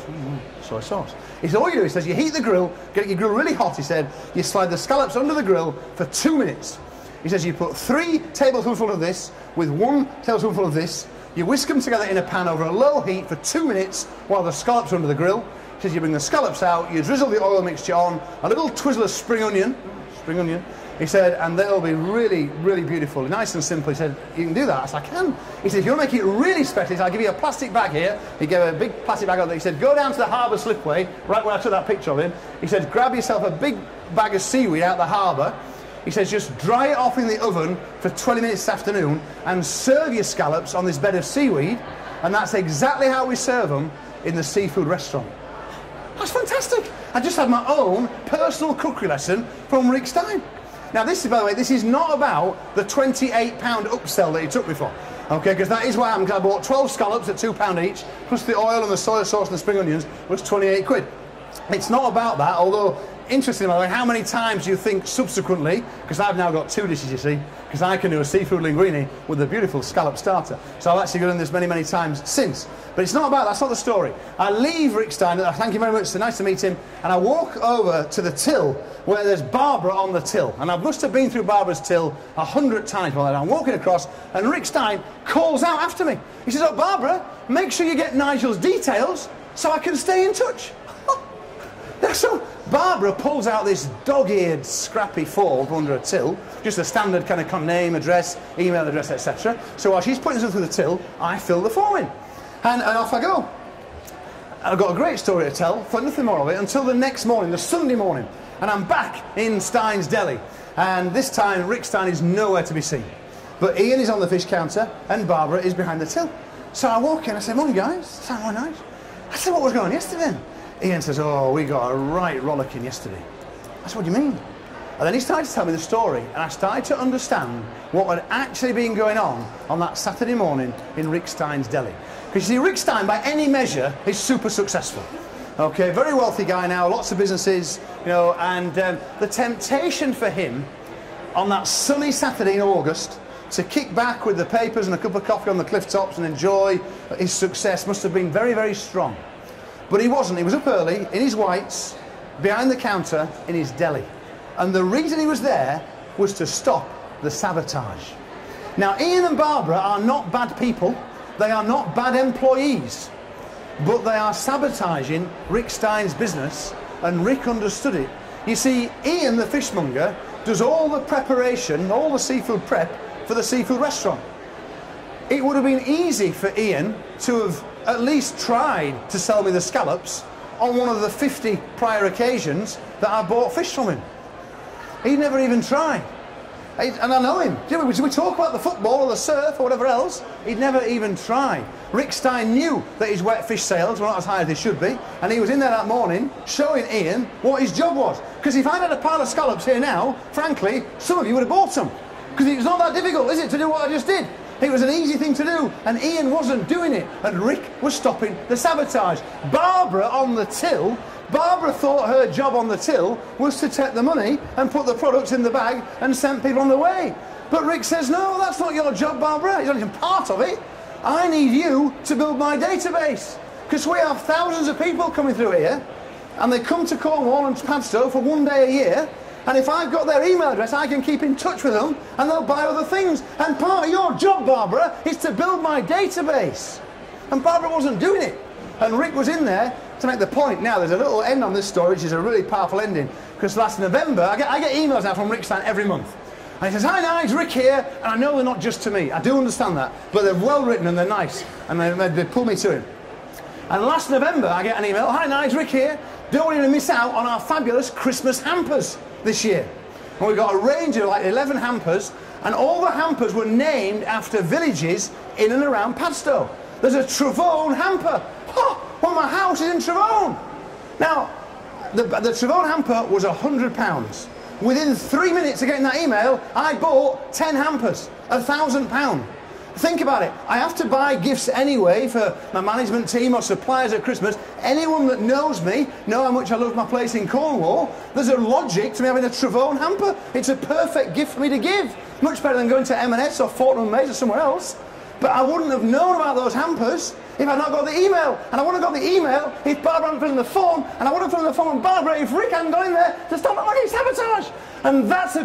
Soy sauce. He said, "All you do," he says, "you heat the grill, get your grill really hot," he said, "you slide the scallops under the grill for 2 minutes." He says, "You put 3 tablespoonfuls of this with 1 tablespoonful of this, you whisk them together in a pan over a low heat for 2 minutes while the scallops are under the grill." He says, "You bring the scallops out, you drizzle the oil mixture on, a little twizzle of spring onion, he said, and they'll be really, really beautiful, nice and simple." He said, "You can do that?" I said, "I can." He said, "If you want to make it really special, I'll give you a plastic bag here." He gave a big plastic bag on there. He said, "Go down to the harbour slipway," right where I took that picture of him. He said, "Grab yourself a big bag of seaweed out the harbour." He says, "Just dry it off in the oven for 20 minutes this afternoon and serve your scallops on this bed of seaweed." And that's exactly how we serve them in the seafood restaurant. That's fantastic. I just had my own personal cookery lesson from Rick Stein. Now this is, by the way, this is not about the £28 upsell that he took me for. Okay, because that is what happened. I bought 12 scallops at £2 each, plus the oil and the soy sauce and the spring onions was 28 quid. It's not about that, although, interestingly, by the way, how many times do you think subsequently, because I've now got 2 dishes, you see, because I can do a seafood linguine with a beautiful scallop starter. So I've actually done this many, many times since. But it's not about that, that's not the story. I leave Rick Stein, thank you very much, it's nice to meet him, and I walk over to the till where there's Barbara on the till. And I must have been through Barbara's till 100 times while I'm walking across, and Rick Stein calls out after me. He says, "Oh, Barbara, make sure you get Nigel's details so I can stay in touch." So Barbara pulls out this dog-eared, scrappy form from under a till, just a standard kind of name, address, email address, etc. So while she's putting stuff through the till, I fill the form in. And off I go. I've got a great story to tell, for nothing more of it, until the next morning, the Sunday morning. And I'm back in Stein's Deli. And this time, Rick Stein is nowhere to be seen. But Ian is on the fish counter, and Barbara is behind the till. So I walk in, I say, "Morning, guys. Sound really nice." I said, "What was going on yesterday then?" Ian says, "Oh, we got a right rollicking yesterday." I said, "What do you mean?" And then he started to tell me the story, and I started to understand what had actually been going on that Saturday morning in Rick Stein's deli. Because you see, Rick Stein, by any measure, is super successful. Okay, very wealthy guy now, lots of businesses, you know, and the temptation for him on that sunny Saturday in August to kick back with the papers and a cup of coffee on the cliff tops and enjoy his success must have been very, very strong. But he wasn't. He was up early, in his whites, behind the counter, in his deli. And the reason he was there was to stop the sabotage. Now, Ian and Barbara are not bad people. They are not bad employees. But they are sabotaging Rick Stein's business, and Rick understood it. You see, Ian, the fishmonger, does all the preparation, all the seafood prep for the seafood restaurant. It would have been easy for Ian to have at least tried to sell me the scallops on one of the 50 prior occasions that I bought fish from him. He'd never even tried. And I know him. We talk about the football or the surf or whatever else. He'd never even tried. Rick Stein knew that his wet fish sales were not as high as they should be, and he was in there that morning showing Ian what his job was. Because if I'd had a pile of scallops here now, frankly, some of you would have bought some. Because it's not that difficult, is it, to do what I just did? It was an easy thing to do, and Ian wasn't doing it, and Rick was stopping the sabotage. Barbara on the till, Barbara thought her job on the till was to take the money and put the products in the bag and send people on the way. But Rick says, no, that's not your job, Barbara. It's not even part of it. I need you to build my database. Because we have thousands of people coming through here, and they come to Cornwall and Padstow for one day a year, and if I've got their email address, I can keep in touch with them, and they'll buy other things. And part of your job, Barbara, is to build my database. And Barbara wasn't doing it. And Rick was in there to make the point. Now, there's a little end on this story, which is a really powerful ending, because last November, I get emails now from Rick Stein every month. And he says, hi, Nigel, Rick here. And I know they're not just to me. I do understand that. But they're well written and they're nice. And they pull me to him. And last November, I get an email, hi, Nigel, Rick here. Don't want you to miss out on our fabulous Christmas hampers this year. And we've got a range of like 11 hampers. And all the hampers were named after villages in and around Padstow. There's a Travone hamper. Oh, well, my house is in Travone. Now, the Travone hamper was £100. Within 3 minutes of getting that email, I bought 10 hampers, £1,000. Think about it. I have to buy gifts anyway for my management team or suppliers at Christmas. Anyone that knows me know how much I love my place in Cornwall. There's a logic to me having a Travone hamper. It's a perfect gift for me to give. Much better than going to M&S or Fortnum & Mason or somewhere else. But I wouldn't have known about those hampers if I'd not got the email. And I wouldn't have got the email if Barbara hadn't put in the phone. And I wouldn't have put in the phone with Barbara if Rick hadn't gone in there to stop the money sabotage. And that's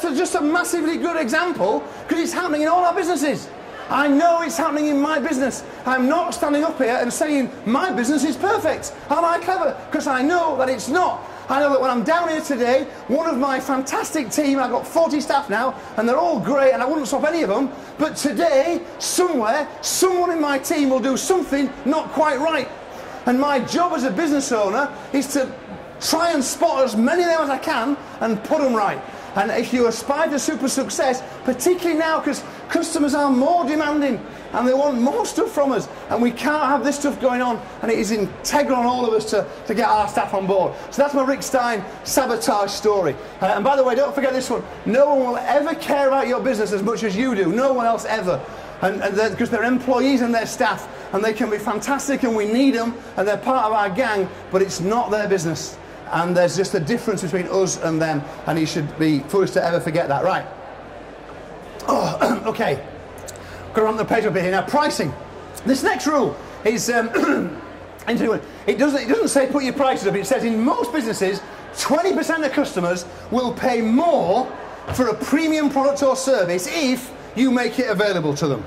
just a massively good example, because it's happening in all our businesses. I know it's happening in my business. I'm not standing up here and saying my business is perfect. Am I clever? Because I know that it's not. I know that when I'm down here today, one of my fantastic team, I've got 40 staff now, and they're all great, and I wouldn't swap any of them, but today, somewhere, someone in my team will do something not quite right. And my job as a business owner is to try and spot as many of them as I can and put them right. And if you aspire to super success, particularly now because customers are more demanding and they want more stuff from us, and we can't have this stuff going on, and it is integral on all of us to get our staff on board. So that's my Rick Stein sabotage story. And by the way, don't forget this one. No one will ever care about your business as much as you do. No one else ever. And because they're employees and their staff, and they can be fantastic and we need them, and they're part of our gang, but it's not their business. And there's just a difference between us and them, and it should be foolish to ever forget that. Right. Oh, okay. Got to run the page up here now. Pricing. This next rule is it doesn't say put your prices up. It says in most businesses, 20% of customers will pay more for a premium product or service if you make it available to them.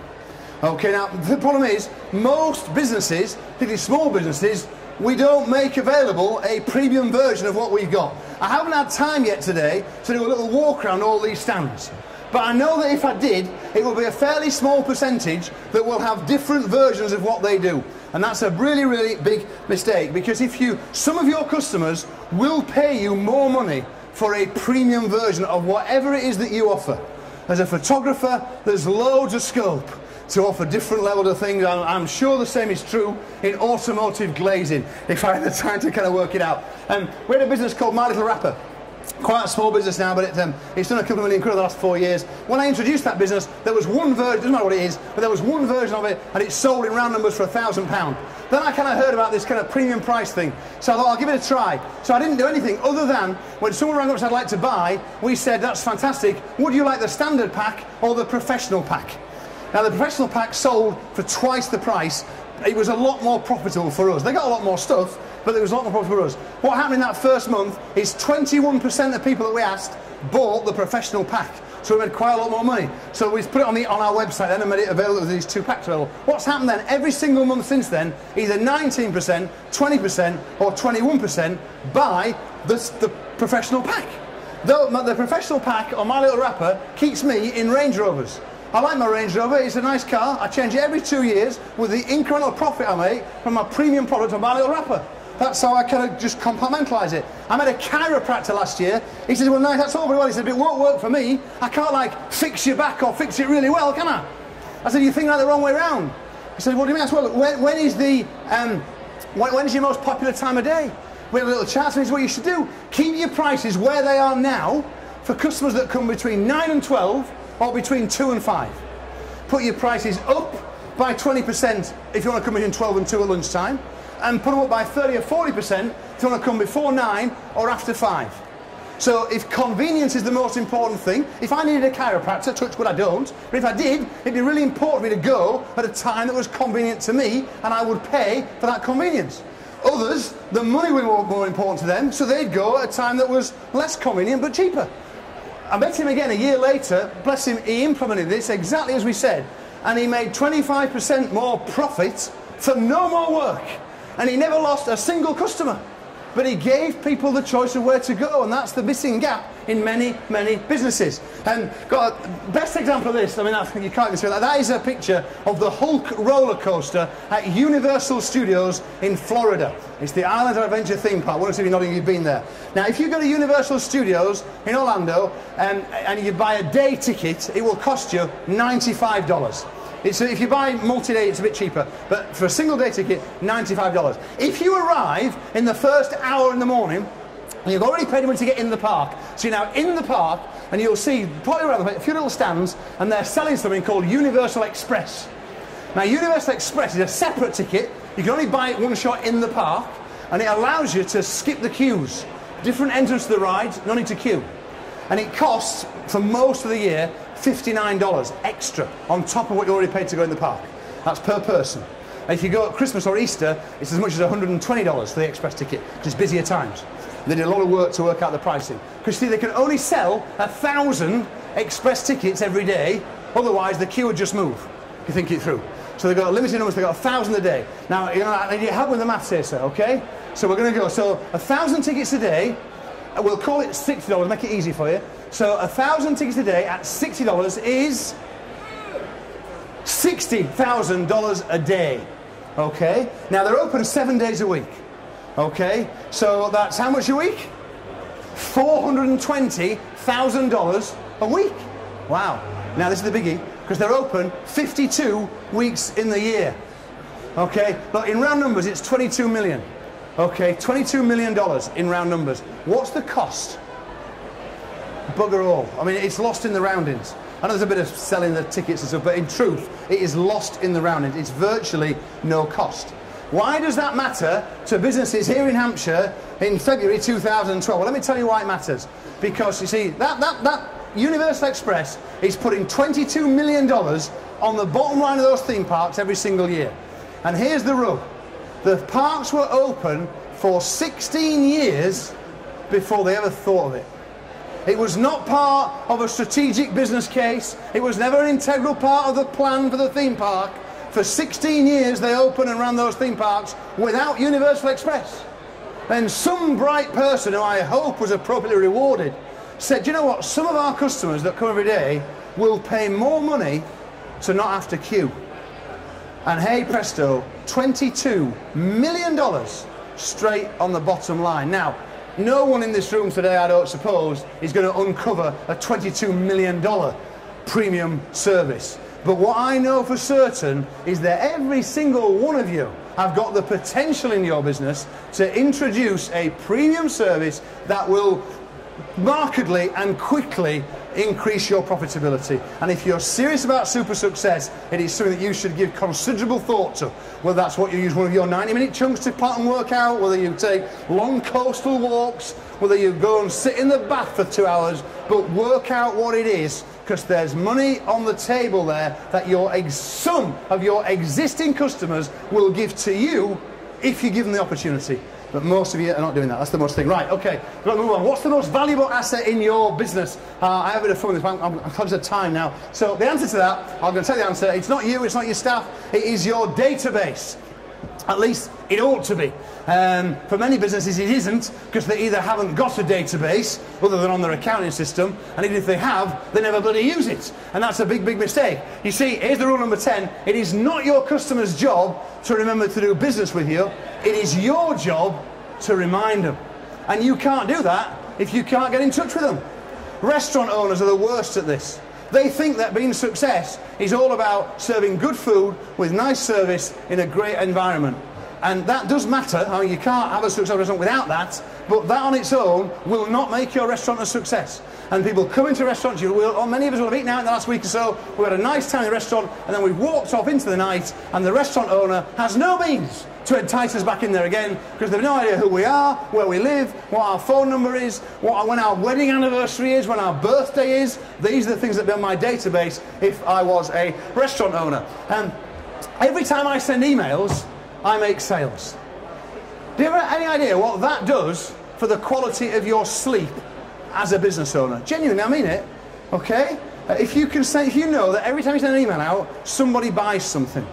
Okay. Now the problem is most businesses, particularly small businesses, we don't make available a premium version of what we've got. I haven't had time yet today to do a little walk around all these stands. But I know that if I did, it will be a fairly small percentage that will have different versions of what they do. And that's a really, really big mistake, because some of your customers will pay you more money for a premium version of whatever it is that you offer. As a photographer, there's loads of scope to offer different levels of things. I'm sure the same is true in automotive glazing, if I had the time to kind of work it out. We had a business called My Little Rapper, Quite a small business now, but it's done a couple of million quid in the last 4 years. When I introduced that business, there was one version, doesn't matter what it is, but there was one version of it, and it sold in round numbers for £1,000. Then I kind of heard about this kind of premium price thing, so I thought I'll give it a try. So I didn't do anything other than, when someone rang up and said I'd like to buy, we said, that's fantastic, would you like the standard pack or the professional pack? Now the professional pack sold for twice the price. It was a lot more profitable for us. They got a lot more stuff, but it was a lot more profitable for us. What happened in that first month is 21% of people that we asked bought the professional pack. So we made quite a lot more money. So we put it on our website then and made it available with these 2 packs available. What's happened then? Every single month since then, either 19%, 20% or 21% buy the professional pack. Though the professional pack on my little wrapper keeps me in Range Rovers. I like my Range Rover, it's a nice car, I change it every 2 years with the incremental profit I make from my premium product on my little wrapper. That's how I kind of just compartmentalise it. I met a chiropractor last year, he said, well, nice, that's all very well, he said, but it won't work for me, I can't like fix your back or fix it really well, can I? I said, you think like the wrong way round. He said, what do you mean? I said, well, when is your most popular time of day? We had a little chat, and he said, what you should do, keep your prices where they are now for customers that come between 9 and 12, or between 2 and 5. Put your prices up by 20% if you want to come between 12 and 2 at lunchtime, and put them up by 30 or 40% if you want to come before 9 or after 5. So if convenience is the most important thing, if I needed a chiropractor, touch wood I don't, but if I did, it'd be really important for me to go at a time that was convenient to me, and I would pay for that convenience. Others, the money would be more important to them, so they'd go at a time that was less convenient but cheaper. I met him again a year later, bless him, he implemented this exactly as we said, and he made 25% more profit for no more work, and he never lost a single customer. But he gave people the choice of where to go, and that's the missing gap in many, many businesses. And got a best example of this, I mean, you can't even see that. That is a picture of the Hulk roller coaster at Universal Studios in Florida. It's the Islands of Adventure theme park. I want to see if you're nodding, you've been there. Now, if you go to Universal Studios in Orlando and you buy a day ticket, it will cost you $95. If you buy multi-day, it's a bit cheaper, but for a single day ticket, $95. If you arrive in the first hour in the morning, and you've already paid money to get in the park, so you're now in the park, and you'll see, probably around a few little stands, and they're selling something called Universal Express. Now, Universal Express is a separate ticket. You can only buy it one shot in the park, and it allows you to skip the queues. Different entrance to the rides, no need to queue. And it costs, for most of the year, $59 extra on top of what you already paid to go in the park. That's per person. And if you go at Christmas or Easter, it's as much as $120 for the express ticket, because it's busier times. They did a lot of work to work out the pricing. Because see, they can only sell 1,000 express tickets every day, otherwise the queue would just move, if you think it through. So they've got limited numbers, they've got 1,000 a day. Now, you know, I need help with the maths here, sir, okay? So we're going to go, so 1,000 tickets a day, we'll call it $60, make it easy for you. So 1,000 tickets a day at $60 is $60,000 a day. Okay? Now they're open 7 days a week. Okay? So that's how much a week? $420,000 a week. Wow. Now this is the biggie, because they're open 52 weeks in the year. Okay? But in round numbers, it's 22 million. Okay? $22 million in round numbers. What's the cost? Bugger all. I mean, it's lost in the roundings. I know there's a bit of selling the tickets and stuff, but in truth, it is lost in the roundings. It's virtually no cost. Why does that matter to businesses here in Hampshire in February 2012? Well, let me tell you why it matters. Because, you see, that Universal Express is putting $22 million on the bottom line of those theme parks every single year. And here's the rub. The parks were open for 16 years before they ever thought of it. It was not part of a strategic business case. It was never an integral part of the plan for the theme park. For 16 years they opened and ran those theme parks without Universal Express. Then some bright person, who I hope was appropriately rewarded, said, you know what, some of our customers that come every day will pay more money to not have to queue. And hey presto, $22 million straight on the bottom line. Now, no one in this room today, I don't suppose, is going to uncover a $22 million premium service. But what I know for certain is that every single one of you have got the potential in your business to introduce a premium service that will markedly and quickly increase your profitability. And if you're serious about super success, it is something that you should give considerable thought to. Whether that's what you use one of your 90-minute chunks to plant and work out, whether you take long coastal walks, whether you go and sit in the bath for 2 hours, but work out what it is, because there's money on the table there that some of your existing customers will give to you if you give them the opportunity. But most of you are not doing that. That's the most thing. Right, okay, we've got to move on. What's the most valuable asset in your business? I have a bit of fun with this. I'm conscious of time now. So the answer to that, I'm going to tell you the answer. It's not you, it's not your staff. It is your database. At least it ought to be. For many businesses it isn't, because they either haven't got a database other than on their accounting system, and even if they have, they never bloody use it. And that's a big, big mistake. You see, here's the rule number 10. It is not your customer's job to remember to do business with you. It is your job to remind them. And you can't do that if you can't get in touch with them. Restaurant owners are the worst at this. They think that being a success is all about serving good food with nice service in a great environment. And that does matter. I mean, you can't have a successful restaurant without that, but that on its own will not make your restaurant a success. And people come into restaurants, many of us will have eaten out in the last week or so, we had a nice time in the restaurant, and then we've walked off into the night, and the restaurant owner has no means to entice us back in there again, because they've no idea who we are, where we live, what our phone number is, when our wedding anniversary is, when our birthday is. These are the things that are on my database if I was a restaurant owner. And every time I send emails, I make sales. Do you have any idea what that does for the quality of your sleep as a business owner? Genuinely, I mean it. Okay? If you know that every time you send an email out, somebody buys something.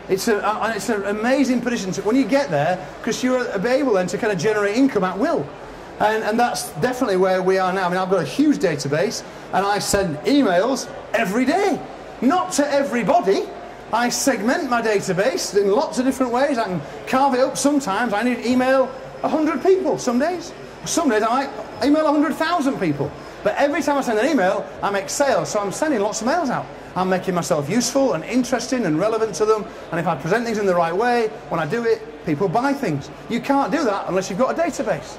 It's an amazing position when you get there, because you're able then to kind of generate income at will. And that's definitely where we are now. I mean, I've got a huge database, and I send emails every day. Not to everybody. I segment my database in lots of different ways. I can carve it up. Sometimes I need to email 100 people some days. Some days I might email 100,000 people. But every time I send an email, I make sales, so I'm sending lots of mails out. I'm making myself useful and interesting and relevant to them, and if I present things in the right way, when I do it, people buy things. You can't do that unless you've got a database.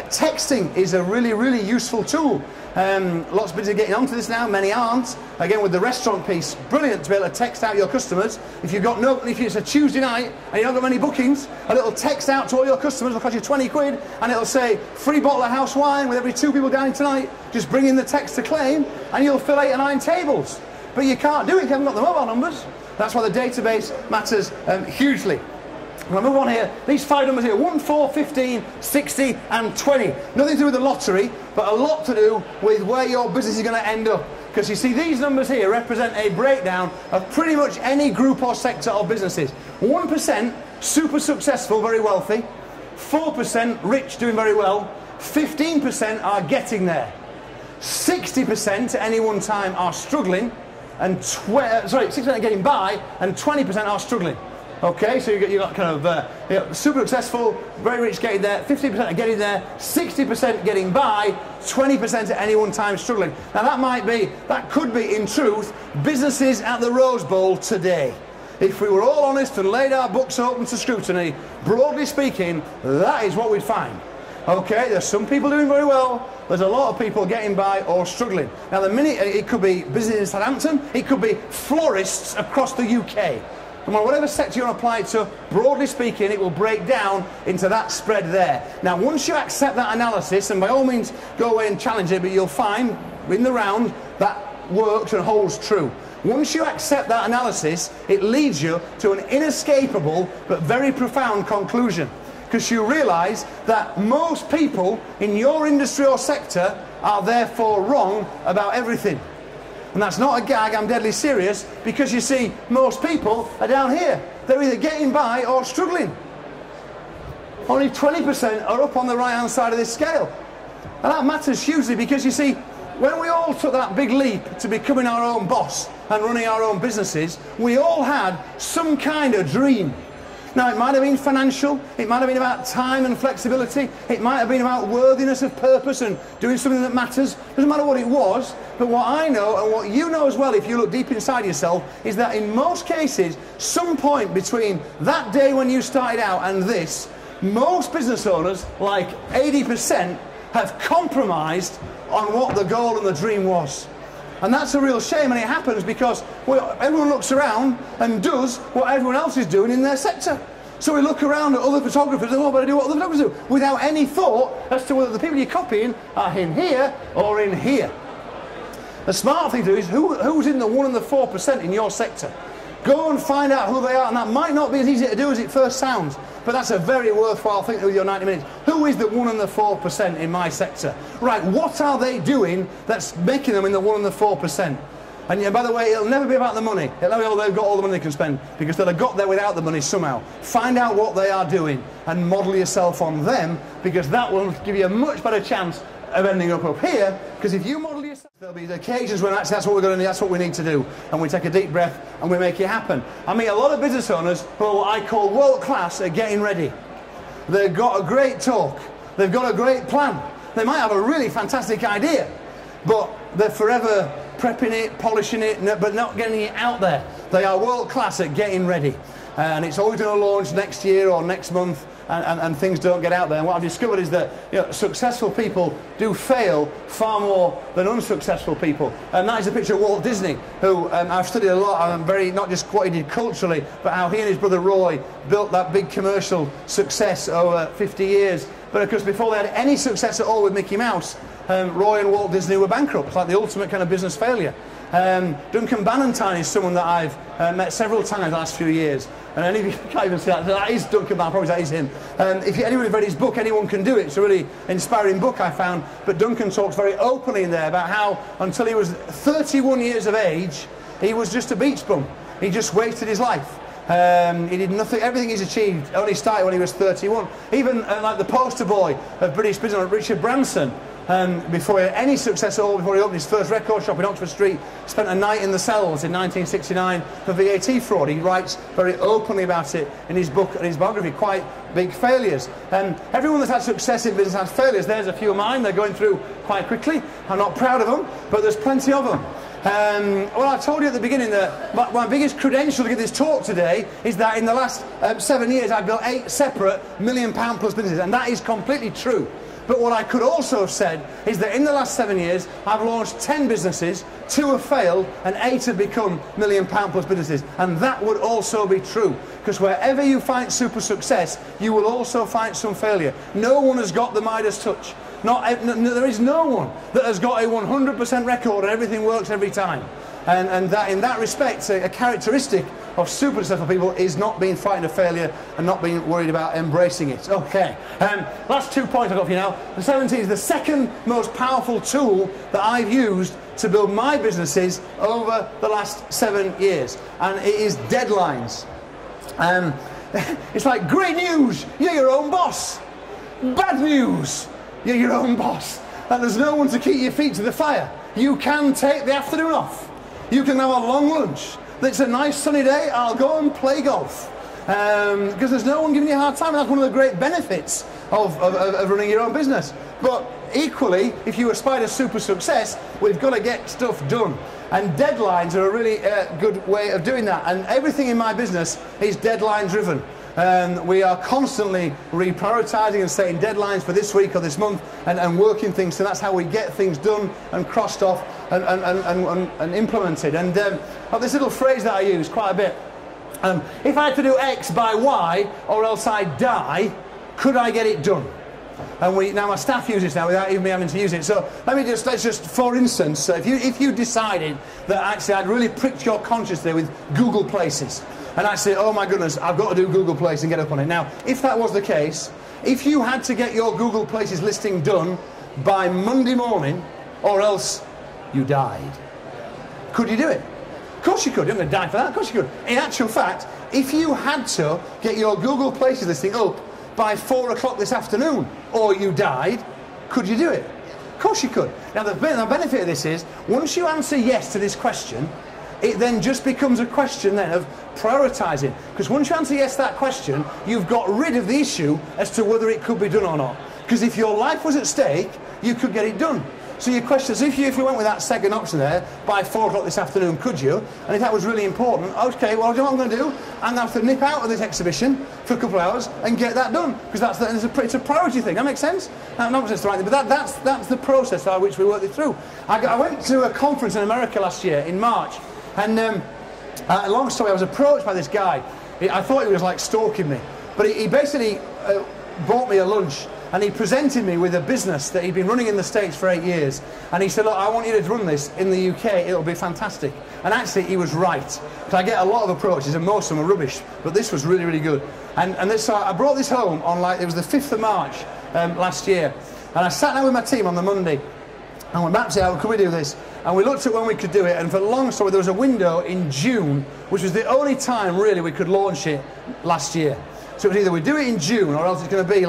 Texting is a really, really useful tool. Lots of businesses are getting onto this now, many aren't. Again, with the restaurant piece, brilliant to be able to text out your customers. If it's a Tuesday night and you don't got many bookings, a little text out to all your customers will cost you 20 quid, and it'll say, free bottle of house wine with every 2 people dining tonight. Just bring in the text to claim, and you'll fill 8 or 9 tables. But you can't do it if you haven't got the mobile numbers. That's why the database matters hugely. I'm going to move on here. These 5 numbers here, 1, 4, 15, 60 and 20. Nothing to do with the lottery, but a lot to do with where your business is going to end up. Because you see, these numbers here represent a breakdown of pretty much any group or sector of businesses. 1% super successful, very wealthy. 4% rich, doing very well. 15% are getting there. 60% at any one time are struggling, and 6% are getting by, and 20% are struggling. Okay, so you got kind of super successful, very rich getting there, 50% are getting there, 60% getting by, 20% at any one time struggling. Now that could be in truth businesses at the Rose Bowl today. If we were all honest and laid our books open to scrutiny, broadly speaking, that is what we'd find. Okay, there's some people doing very well, there's a lot of people getting by or struggling. Now it could be business in Southampton, it could be florists across the UK. And whatever sector you want to apply it to, broadly speaking, it will break down into that spread there. Now, once you accept that analysis, and by all means go away and challenge it, but you'll find in the round that works and holds true. Once you accept that analysis, it leads you to an inescapable but very profound conclusion. Because you realise that most people in your industry or sector are therefore wrong about everything. And that's not a gag, I'm deadly serious, because you see, most people are down here. They're either getting by or struggling. Only 20% are up on the right-hand side of this scale. And that matters hugely, because you see, when we all took that big leap to becoming our own boss and running our own businesses, we all had some kind of dream. Now, it might have been financial, it might have been about time and flexibility, it might have been about worthiness of purpose and doing something that matters. Doesn't matter what it was, but what I know and what you know as well, if you look deep inside yourself, is that in most cases, some point between that day when you started out and this, most business owners, like 80%, have compromised on what the goal and the dream was. And that's a real shame, and it happens because everyone looks around and does what everyone else is doing in their sector. So we look around at other photographers and, oh, but I do what other photographers do, without any thought as to whether the people you're copying are in here or in here. The smart thing to do is who's in the 1 and the 4% in your sector. Go and find out who they are, and that might not be as easy to do as it first sounds, but that's a very worthwhile thing to do with your 90 minutes. Who is the 1 and the 4% in my sector? Right, what are they doing that's making them in the 1 and the 4%? And by the way, it'll never be about the money. It'll never be, they've got all the money they can spend, because they'll have got there without the money somehow. Find out what they are doing and model yourself on them, because that will give you a much better chance of ending up here. Because if you model yourself, there'll be occasions when actually that's what we're going to do, that's what we need to do, and we take a deep breath and we make it happen. I meet a lot of business owners who are what I call world class at getting ready. They've got a great talk, they've got a great plan, they might have a really fantastic idea, but they're forever prepping it, polishing it, but not getting it out there. They are world class at getting ready, and it's always going to launch next year or next month, and things don't get out there. And what I've discovered is that, you know, successful people do fail far more than unsuccessful people. And that is a picture of Walt Disney, who I've studied a lot. I'm very, not just what he did culturally, but how he and his brother Roy built that big commercial success over 50 years. But of course, before they had any success at all with Mickey Mouse, Roy and Walt Disney were bankrupt. It's like the ultimate kind of business failure. Duncan Bannatyne is someone that I've met several times in the last few years. And any of you can't even say that is Duncan Bannatyne, probably that is him. If anyone read his book, Anyone Can Do It, it's a really inspiring book I found. But Duncan talks very openly in there about how until he was 31 years of age, he was just a beach bum. He just wasted his life. He did nothing, everything he's achieved only started when he was 31. Even like the poster boy of British business, Richard Branson, before he had any success at all, before he opened his first record shop in Oxford Street, spent a night in the cells in 1969 for VAT fraud. He writes very openly about it in his book and his biography, quite big failures. Everyone that's had success in business has failures. There's a few of mine, they're going through quite quickly. I'm not proud of them, but there's plenty of them. Well, I told you at the beginning that my biggest credential to give this talk today is that in the last 7 years I've built 8 separate £1 million plus businesses, and that is completely true. But what I could also have said is that in the last 7 years I've launched 10 businesses, 2 have failed and 8 have become £1 million plus businesses, and that would also be true, because wherever you find super success you will also find some failure. No one has got the Midas touch. There is no one that has got a 100% record and everything works every time. And that, in that respect, a characteristic of super successful people is not being frightened of failure and not being worried about embracing it. Okay, last 2 points I've got for you now. The 17 is the second most powerful tool that I've used to build my businesses over the last 7 years, and it is deadlines. It's like, great news, you're your own boss. Bad news, you're your own boss, and there's no one to keep your feet to the fire. You can take the afternoon off. You can have a long lunch. It's a nice sunny day, I'll go and play golf. Because there's no one giving you a hard time, and that's one of the great benefits of running your own business. But equally, if you aspire to super success, we've got to get stuff done. And deadlines are a really good way of doing that. And everything in my business is deadline driven. We are constantly reprioritising and setting deadlines for this week or this month, and working things, so that's how we get things done and crossed off and implemented. And this little phrase that I use quite a bit, if I had to do X by Y or else I die, could I get it done? And now my staff use this now without even me having to use it. So let's just for instance, if you decided that actually I'd really pricked your conscience there with Google Places, and I say, oh my goodness, I've got to do Google Places and get up on it. Now, if that was the case, if you had to get your Google Places listing done by Monday morning, or else you died, could you do it? Of course you could. You're not going to die for that. Of course you could. In actual fact, if you had to get your Google Places listing up by 4 o'clock this afternoon, or you died, could you do it? Of course you could. Now the benefit of this is, once you answer yes to this question, it then just becomes a question then of prioritising. Because once you answer yes to that question, you've got rid of the issue as to whether it could be done or not. Because if your life was at stake, you could get it done. So your question is, if you went with that second option there, by 4 o'clock this afternoon, could you? And if that was really important, okay, well, you know what I'm going to do? I'm going to have to nip out of this exhibition for a couple of hours and get that done, because it's a priority thing. That makes sense? Not just the right thing, but that's the process by which we work it through. I went to a conference in America last year, in March, and long story, I was approached by this guy. I thought he was like stalking me, but he basically bought me a lunch. And he presented me with a business that he'd been running in the States for 8 years. And he said, look, I want you to run this in the UK, it'll be fantastic. And actually, he was right. Because I get a lot of approaches, and most of them are rubbish. But this was really, really good. So I brought this home on, it was the 5th of March last year. And I sat down with my team on the Monday. And we mapped it out, could we do this? And we looked at when we could do it. And for a long story, there was a window in June, which was the only time, really, we could launch it last year. So it was either we do it in June, or else it's going to be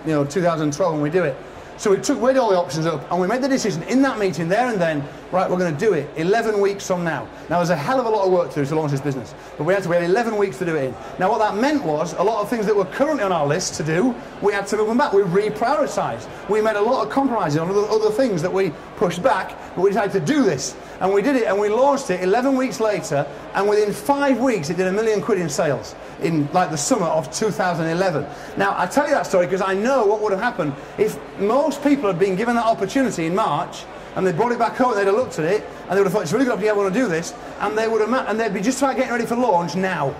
2012 when we do it. So we weighed all the options up, and we made the decision in that meeting there and then, right, we're going to do it 11 weeks from now. Now, there's a hell of a lot of work to do to launch this business, but we had 11 weeks to do it in. Now, what that meant was a lot of things that were currently on our list to do, we had to move them back. We reprioritised. We made a lot of compromises on other things that we pushed back, but we decided to do this. And we did it, and we launched it 11 weeks later, and within 5 weeks it did £1 million in sales in the summer of 2011. Now, I tell you that story because I know what would have happened if most people had been given that opportunity in March, and they brought it back home, they'd have looked at it, and they would have thought, it's a really good idea, I want to do this, and they'd be just about getting ready for launch now.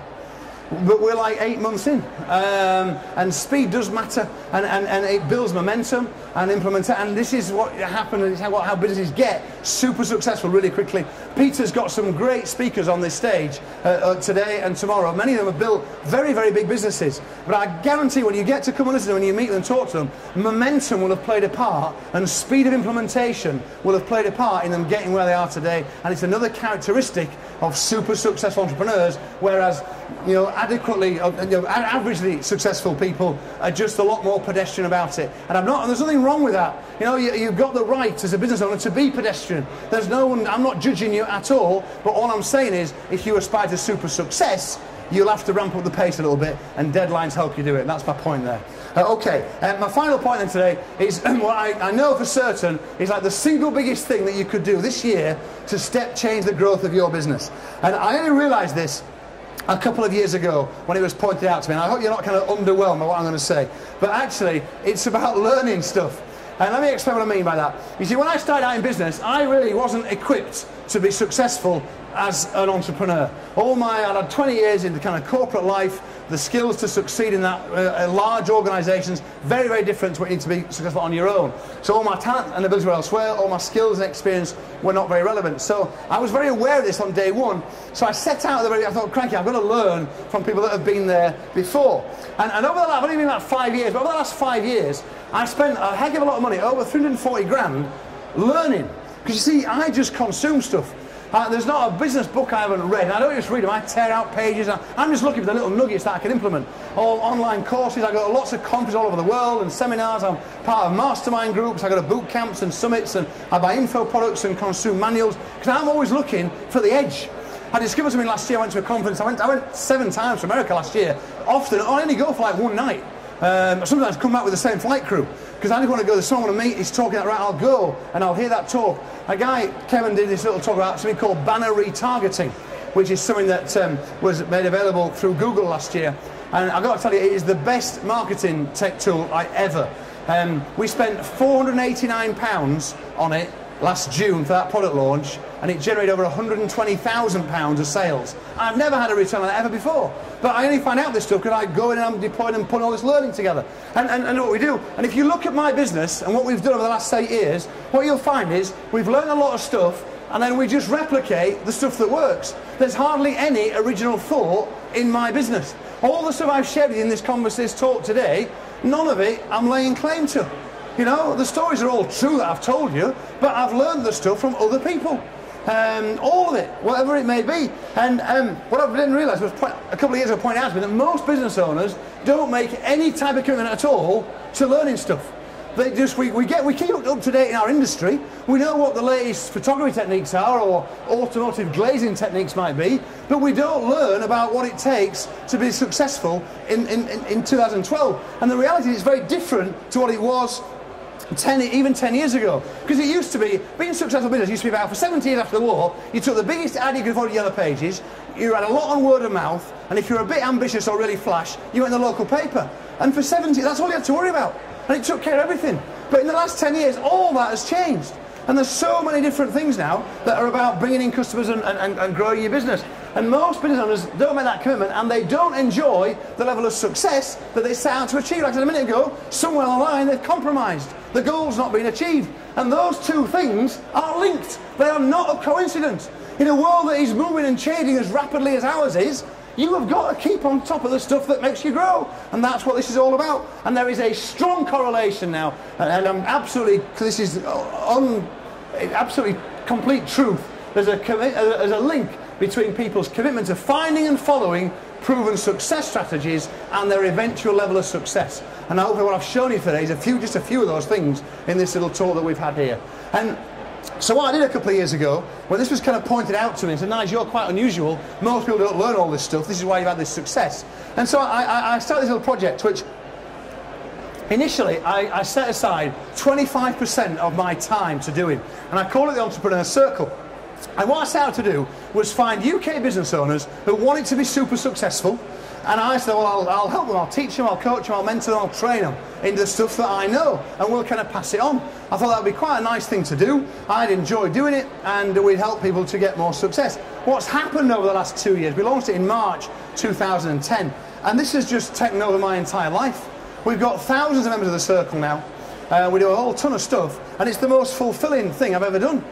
But we're 8 months in, and speed does matter, and it builds momentum and implementation. And this is what happened, and it's how businesses get super successful really quickly. Peter's got some great speakers on this stage today and tomorrow. Many of them have built very, very big businesses. But I guarantee when you get to come and listen to them, when you meet them and talk to them, momentum will have played a part, and speed of implementation will have played a part in them getting where they are today. And it's another characteristic of super successful entrepreneurs, whereas averagely successful people are just a lot more pedestrian about it. And there's nothing wrong with that. You've got the right as a business owner to be pedestrian. I'm not judging you at all, but all I'm saying is, if you aspire to super success, you'll have to ramp up the pace a little bit, and deadlines help you do it. And that's my point there. My final point then today is what I know for certain is the single biggest thing that you could do this year to step change the growth of your business. And I only realised this a couple of years ago when it was pointed out to me, and I hope you're not kind of underwhelmed by what I'm going to say, but actually it's about learning stuff. And let me explain what I mean by that. You see, when I started out in business, I really wasn't equipped to be successful as an entrepreneur. I had 20 years in the kind of corporate life, the skills to succeed in that large organisations, very, very different to what you need to be successful on your own. So all my talent and abilities were elsewhere, all my skills and experience were not very relevant. So I was very aware of this on day one. So I set out I thought, cranky, I've got to learn from people that have been there before. And over the last, I've only been about 5 years, but over the last 5 years, I spent a heck of a lot of money, over 340 grand, learning. Because you see, I just consume stuff. There's not a business book I haven't read, and I don't just read them, I tear out pages. I'm just looking for the little nuggets that I can implement. All online courses, I've got lots of conferences all over the world and seminars. I'm part of mastermind groups, I go to boot camps and summits, and I buy info products and consume manuals, because I'm always looking for the edge. I discovered something last year. I went to a conference, I went 7 times to America last year. Often, I only go for one night. Sometimes come back with the same flight crew, because I just want to go, there's someone I want to meet, he's talking that, right, I'll go and I'll hear that talk. A guy, Kevin, did this little talk about something called banner retargeting, which is something that was made available through Google last year. And I've got to tell you, it is the best marketing tech tool I ever. We spent £489 on it last June for that product launch, and it generated over £120,000 of sales. I've never had a return on that ever before, but I only find out this stuff because I go in and I'm deploying and putting all this learning together, and what we do. And if you look at my business and what we've done over the last 8 years, what you'll find is we've learned a lot of stuff, and then we just replicate the stuff that works. There's hardly any original thought in my business. All the stuff I've shared with you in this talk today, none of it I'm laying claim to. The stories are all true that I've told you, but I've learned the stuff from other people. All of it, whatever it may be. And what I didn't realise was a couple of years ago pointed out to me that most business owners don't make any type of commitment at all to learning stuff. They just we keep up to date in our industry. We know what the latest photography techniques are, or automotive glazing techniques might be, but we don't learn about what it takes to be successful in 2012. And the reality is very different to what it was even 10 years ago. Because it used to be, being a successful business used to be about, for 70 years after the war, you took the biggest ad you could afford, Yellow Pages, you had a lot on word of mouth, and if you were a bit ambitious or really flash, you went in the local paper. And for 70, that's all you had to worry about. And it took care of everything. But in the last 10 years, all that has changed. And there's so many different things now that are about bringing in customers and growing your business. And most business owners don't make that commitment, and they don't enjoy the level of success that they set out to achieve. Like I said a minute ago, somewhere along the line they've compromised. The goal's not been achieved. And those two things are linked. They are not a coincidence. In a world that is moving and changing as rapidly as ours is, you have got to keep on top of the stuff that makes you grow. And that's what this is all about. And there is a strong correlation now, and I'm absolutely, this is absolutely complete truth. There's a link between people's commitment to finding and following proven success strategies and their eventual level of success. And hopefully what I've shown you today is just a few of those things in this little talk that we've had here. And so what I did a couple of years ago, when this was kind of pointed out to me, and said, Nigel, you're quite unusual, most people don't learn all this stuff, this is why you've had this success. And so I started this little project, which initially I set aside 25% of my time to doing, and I call it the Entrepreneur Circle. And what I set out to do was find UK business owners who wanted to be super successful, and I said, well, I'll help them, I'll teach them, I'll coach them, I'll mentor them, I'll train them into the stuff that I know, and we'll kind of pass it on. I thought that would be quite a nice thing to do. I'd enjoy doing it, and we'd help people to get more success. What's happened over the last 2 years, we launched it in March 2010, and this has just taken over my entire life. We've got thousands of members of the circle now. We do a whole ton of stuff, and it's the most fulfilling thing I've ever done.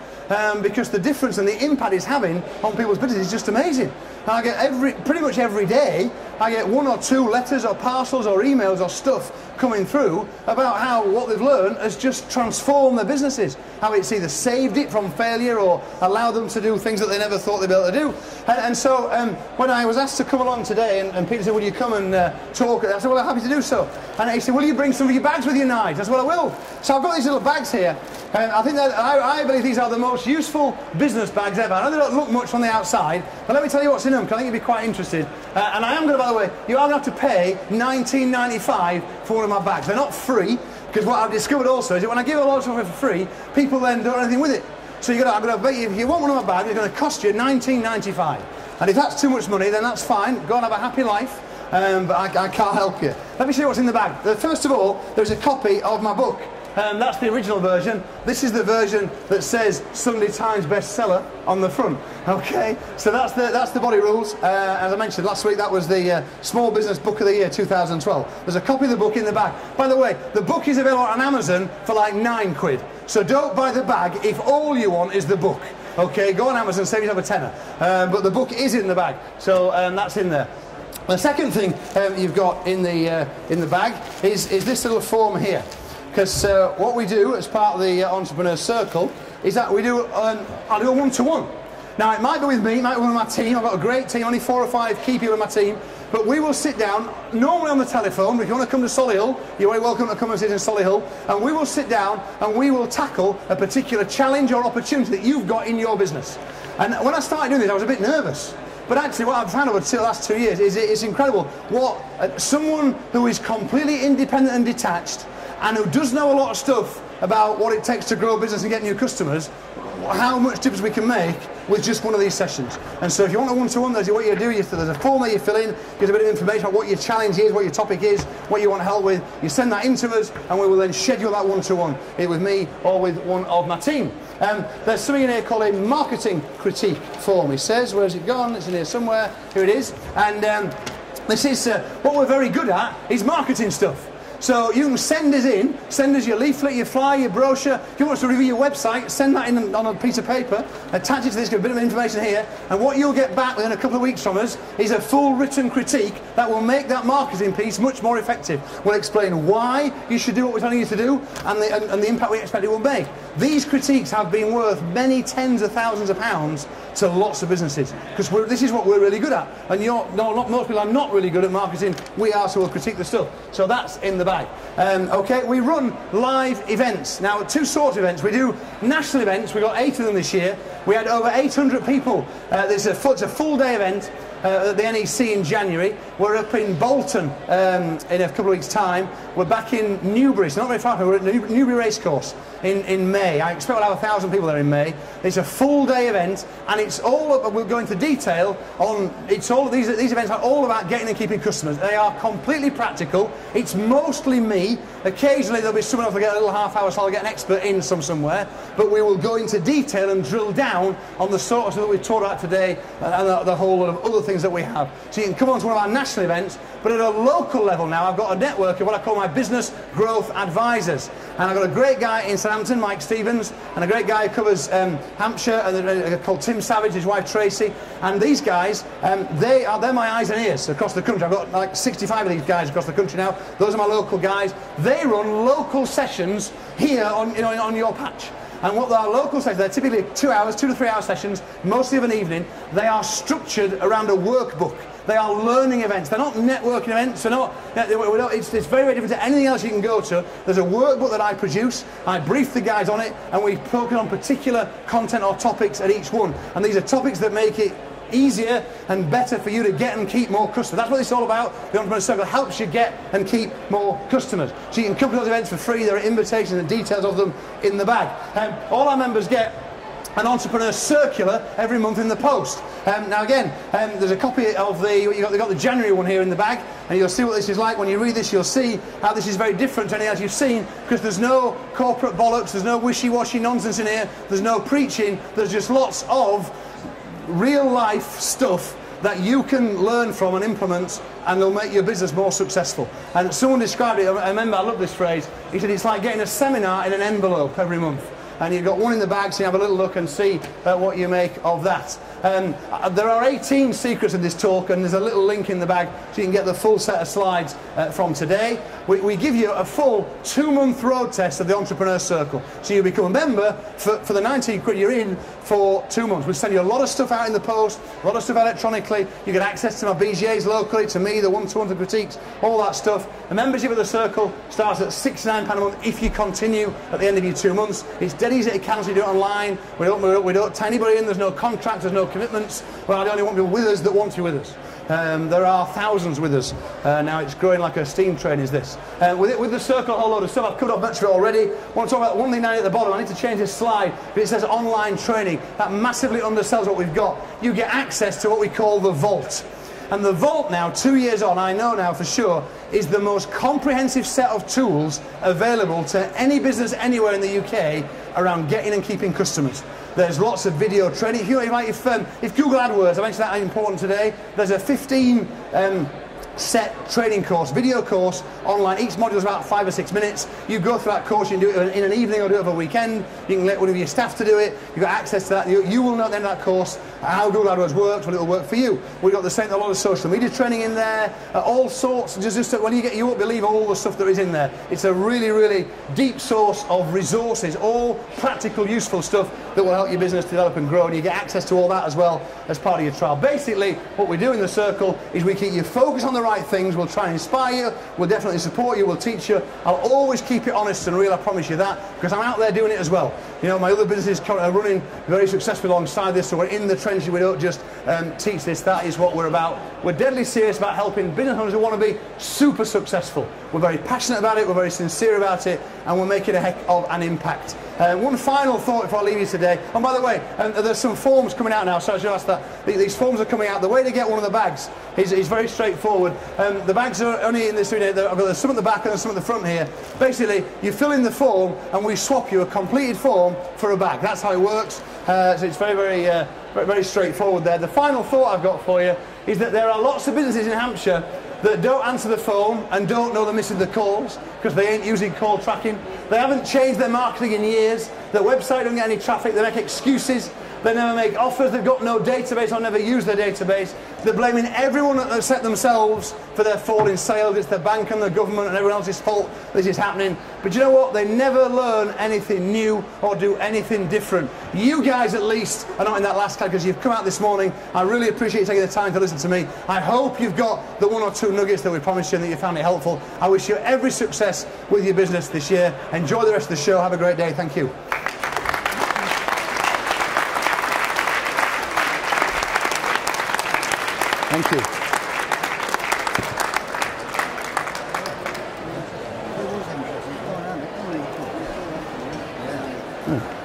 Because the difference and the impact it's having on people's business is just amazing. And I get pretty much every day, I get 1 or 2 letters or parcels or emails or stuff coming through about how what they've learned has just transformed their businesses. How it's either saved it from failure or allowed them to do things that they never thought they'd be able to do. And so when I was asked to come along today, and Peter said, will you come and talk? I said, well, I'm happy to do so. And he said, will you bring some of your bags with you, Nigel? I said, well, I will. So I've got these little bags here. I think that I believe these are the most useful business bags ever. I know they don't look much on the outside, but let me tell you what's in them, because I think you'd be quite interested. And I am going to, by the way, you are going to have to pay $19.95 for one of my bags. They're not free, because what I've discovered also is that when I give a lot of stuff for free, people then don't do anything with it. So I'm going to bet you, if you want one of my bags, it's going to cost you $19.95. And if that's too much money, then that's fine. Go and have a happy life. But I can't help you. Let me show you what's in the bag. First of all, there's a copy of my book. That's the original version. This is the version that says Sunday Times bestseller on the front. Okay, so that's the body rules. As I mentioned last week, that was the Small Business Book of the Year 2012. There's a copy of the book in the bag. By the way, the book is available on Amazon for like £9. So don't buy the bag if all you want is the book. Okay, go on Amazon, save yourself a tenner. But the book is in the bag, so that's in there. The second thing you've got in the bag is this little form here. Because what we do as part of the Entrepreneur Circle is that I do a one-to-one. Now it might be with me, it might be with my team. I've got a great team, only 4 or 5 key people in my team. But we will sit down, normally on the telephone. If you want to come to Solihull, you're very welcome to come and sit in Solihull. And we will sit down and we will tackle a particular challenge or opportunity that you've got in your business. And when I started doing this, I was a bit nervous. But actually what I've found over the last 2 years is it's incredible what someone who is completely independent and detached and who does know a lot of stuff about what it takes to grow a business and get new customers, how much difference we can make with just one of these sessions. And so if you want a one-to-one, there's what you do, there's a form that you fill in, gives a bit of information about what your challenge is, what your topic is, what you want help with. You send that in to us, and we will then schedule that one-to-one, either with me or with one of my team. There's something in here called a marketing critique form, he says. Where's it gone? It's in here somewhere. Here it is. And this is what we're very good at, is marketing stuff. So you can send us your leaflet, your flyer, your brochure. If you want us to review your website, send that in on a piece of paper, attach it to this, give a bit of information here, and what you'll get back within a couple of weeks from us is a full written critique that will make that marketing piece much more effective. We'll explain why you should do what we're telling you to do and the impact we expect it will make. These critiques have been worth many tens of thousands of pounds to lots of businesses, because this is what we're really good at. And most people are not really good at marketing. We are, so we'll critique the stuff. So that's in the bag. Okay, we run live events. Now, 2 sorts of events. We do national events. We've got 8 of them this year. We had over 800 people. It's a full day event. at the NEC in January. We're up in Bolton in a couple of weeks' time. We're back in Newbury, so not very far. We're at Newbury Racecourse in May. I expect we'll have 1,000 people there in May. It's a full day event, and it's all, we'll go into detail on, it's all, these events are all about getting and keeping customers. They are completely practical. It's mostly me. Occasionally there'll be someone else will get a little half hour, so I'll get an expert in somewhere, but we will go into detail and drill down on the sort of stuff that we've talked about today and the whole lot of other things that we have. So you can come on to one of our national events, but at a local level now, I've got a network of what I call my business growth advisors. And I've got a great guy in Southampton, Mike Stevens, and a great guy who covers Hampshire, called Tim Savage, his wife Tracy. And these guys, they're my eyes and ears across the country. I've got like 65 of these guys across the country now. Those are my local guys. They run local sessions here on your patch. And what our local sessions, they're typically 2 hours, 2 to 3 hour sessions, mostly of an evening. They are structured around a workbook. They are learning events. They're not networking events. It's very, very different to anything else you can go to. There's a workbook that I produce. I brief the guys on it, and we focus on particular content or topics at each one. And these are topics that make it easier and better for you to get and keep more customers. That's what it's all about. The Entrepreneur Circle helps you get and keep more customers. So you can come to those events for free. There are invitations and details of them in the bag. All our members get an Entrepreneur Circular every month in the post. Now again, there's a copy of you've got the January one here in the bag, and you'll see what this is like. When you read this, you'll see how this is very different to anything else you've seen, because there's no corporate bollocks, there's no wishy-washy nonsense in here, there's no preaching, there's just lots of real life stuff that you can learn from and implement, and they'll make your business more successful. And someone described it, I remember, I love this phrase, he said it's like getting a seminar in an envelope every month. And you've got one in the bag, so you have a little look and see what you make of that. There are 18 secrets in this talk, and there's a little link in the bag so you can get the full set of slides from today. We give you a full 2-month road test of the Entrepreneur Circle. So you become a member for the 19 quid you're in for 2 months. We send you a lot of stuff out in the post, a lot of stuff electronically. You get access to my BGAs locally, to me, the one-to-one critiques, all that stuff. A membership of the Circle starts at £69 a month if you continue at the end of your 2 months. It's dead easy to cancel. You do it online. We don't tie anybody in. There's no contract. There's no commitments. Well, I only want people with us that want to be with us. There are thousands with us. Now it's growing like a steam train, is this. With the Circle, a whole load of stuff. I've covered up much of it already. I want to talk about one thing down at the bottom. I need to change this slide, but it says online training. That massively undersells what we've got. You get access to what we call the Vault. And the Vault now, 2 years on, I know now for sure, is the most comprehensive set of tools available to any business anywhere in the UK around getting and keeping customers. There's lots of video training. If Google AdWords, I mentioned that important today, there's a 15 set training course, video course online. Each module is about 5 or 6 minutes. You go through that course, you can do it in an evening or do it over a weekend. You can let one of your staff to do it. You've got access to that. You will know at the end of that course how Google AdWords works, when it will work for you. We've got a lot of social media training in there, all sorts. You won't believe all the stuff there is in there. It's a really, really deep source of resources, all practical, useful stuff that will help your business develop and grow, and you get access to all that as well as part of your trial. Basically, what we do in the Circle is we keep you focused on the right things. We'll try and inspire you. We'll definitely support you. We'll teach you. I'll always keep it honest and real, I promise you that, because I'm out there doing it as well. You know, my other businesses are running very successfully alongside this, so we're in the trenches. We don't just teach this. That is what we're about. We're deadly serious about helping business owners who want to be super successful. We're very passionate about it. We're very sincere about it, and we're making a heck of an impact. One final thought before I leave you today. And by the way, there's some forms coming out now, so I should ask that. These forms are coming out. The way to get one of the bags is very straightforward. The bags are only in this video. I've got some at the back and some at the front here. Basically, you fill in the form and we swap you a completed form for a bag. That's how it works. So it's very straightforward there. The final thought I've got for you is that there are lots of businesses in Hampshire that don't answer the phone and don't know they're missing the calls because they ain't using call tracking. They haven't changed their marketing in years. Their website don't get any traffic. They make excuses. They never make offers. They've got no database or never use their database. They're blaming everyone except themselves for their fall in sales. It's the bank and the government and everyone else's fault this is happening. But you know what? They never learn anything new or do anything different. You guys at least are not in that last category because you've come out this morning. I really appreciate you taking the time to listen to me. I hope you've got the 1 or 2 nuggets that we promised you and that you found it helpful. I wish you every success with your business this year. Enjoy the rest of the show. Have a great day. Thank you. Thank you. It was interesting. Go on, Andy. Come on,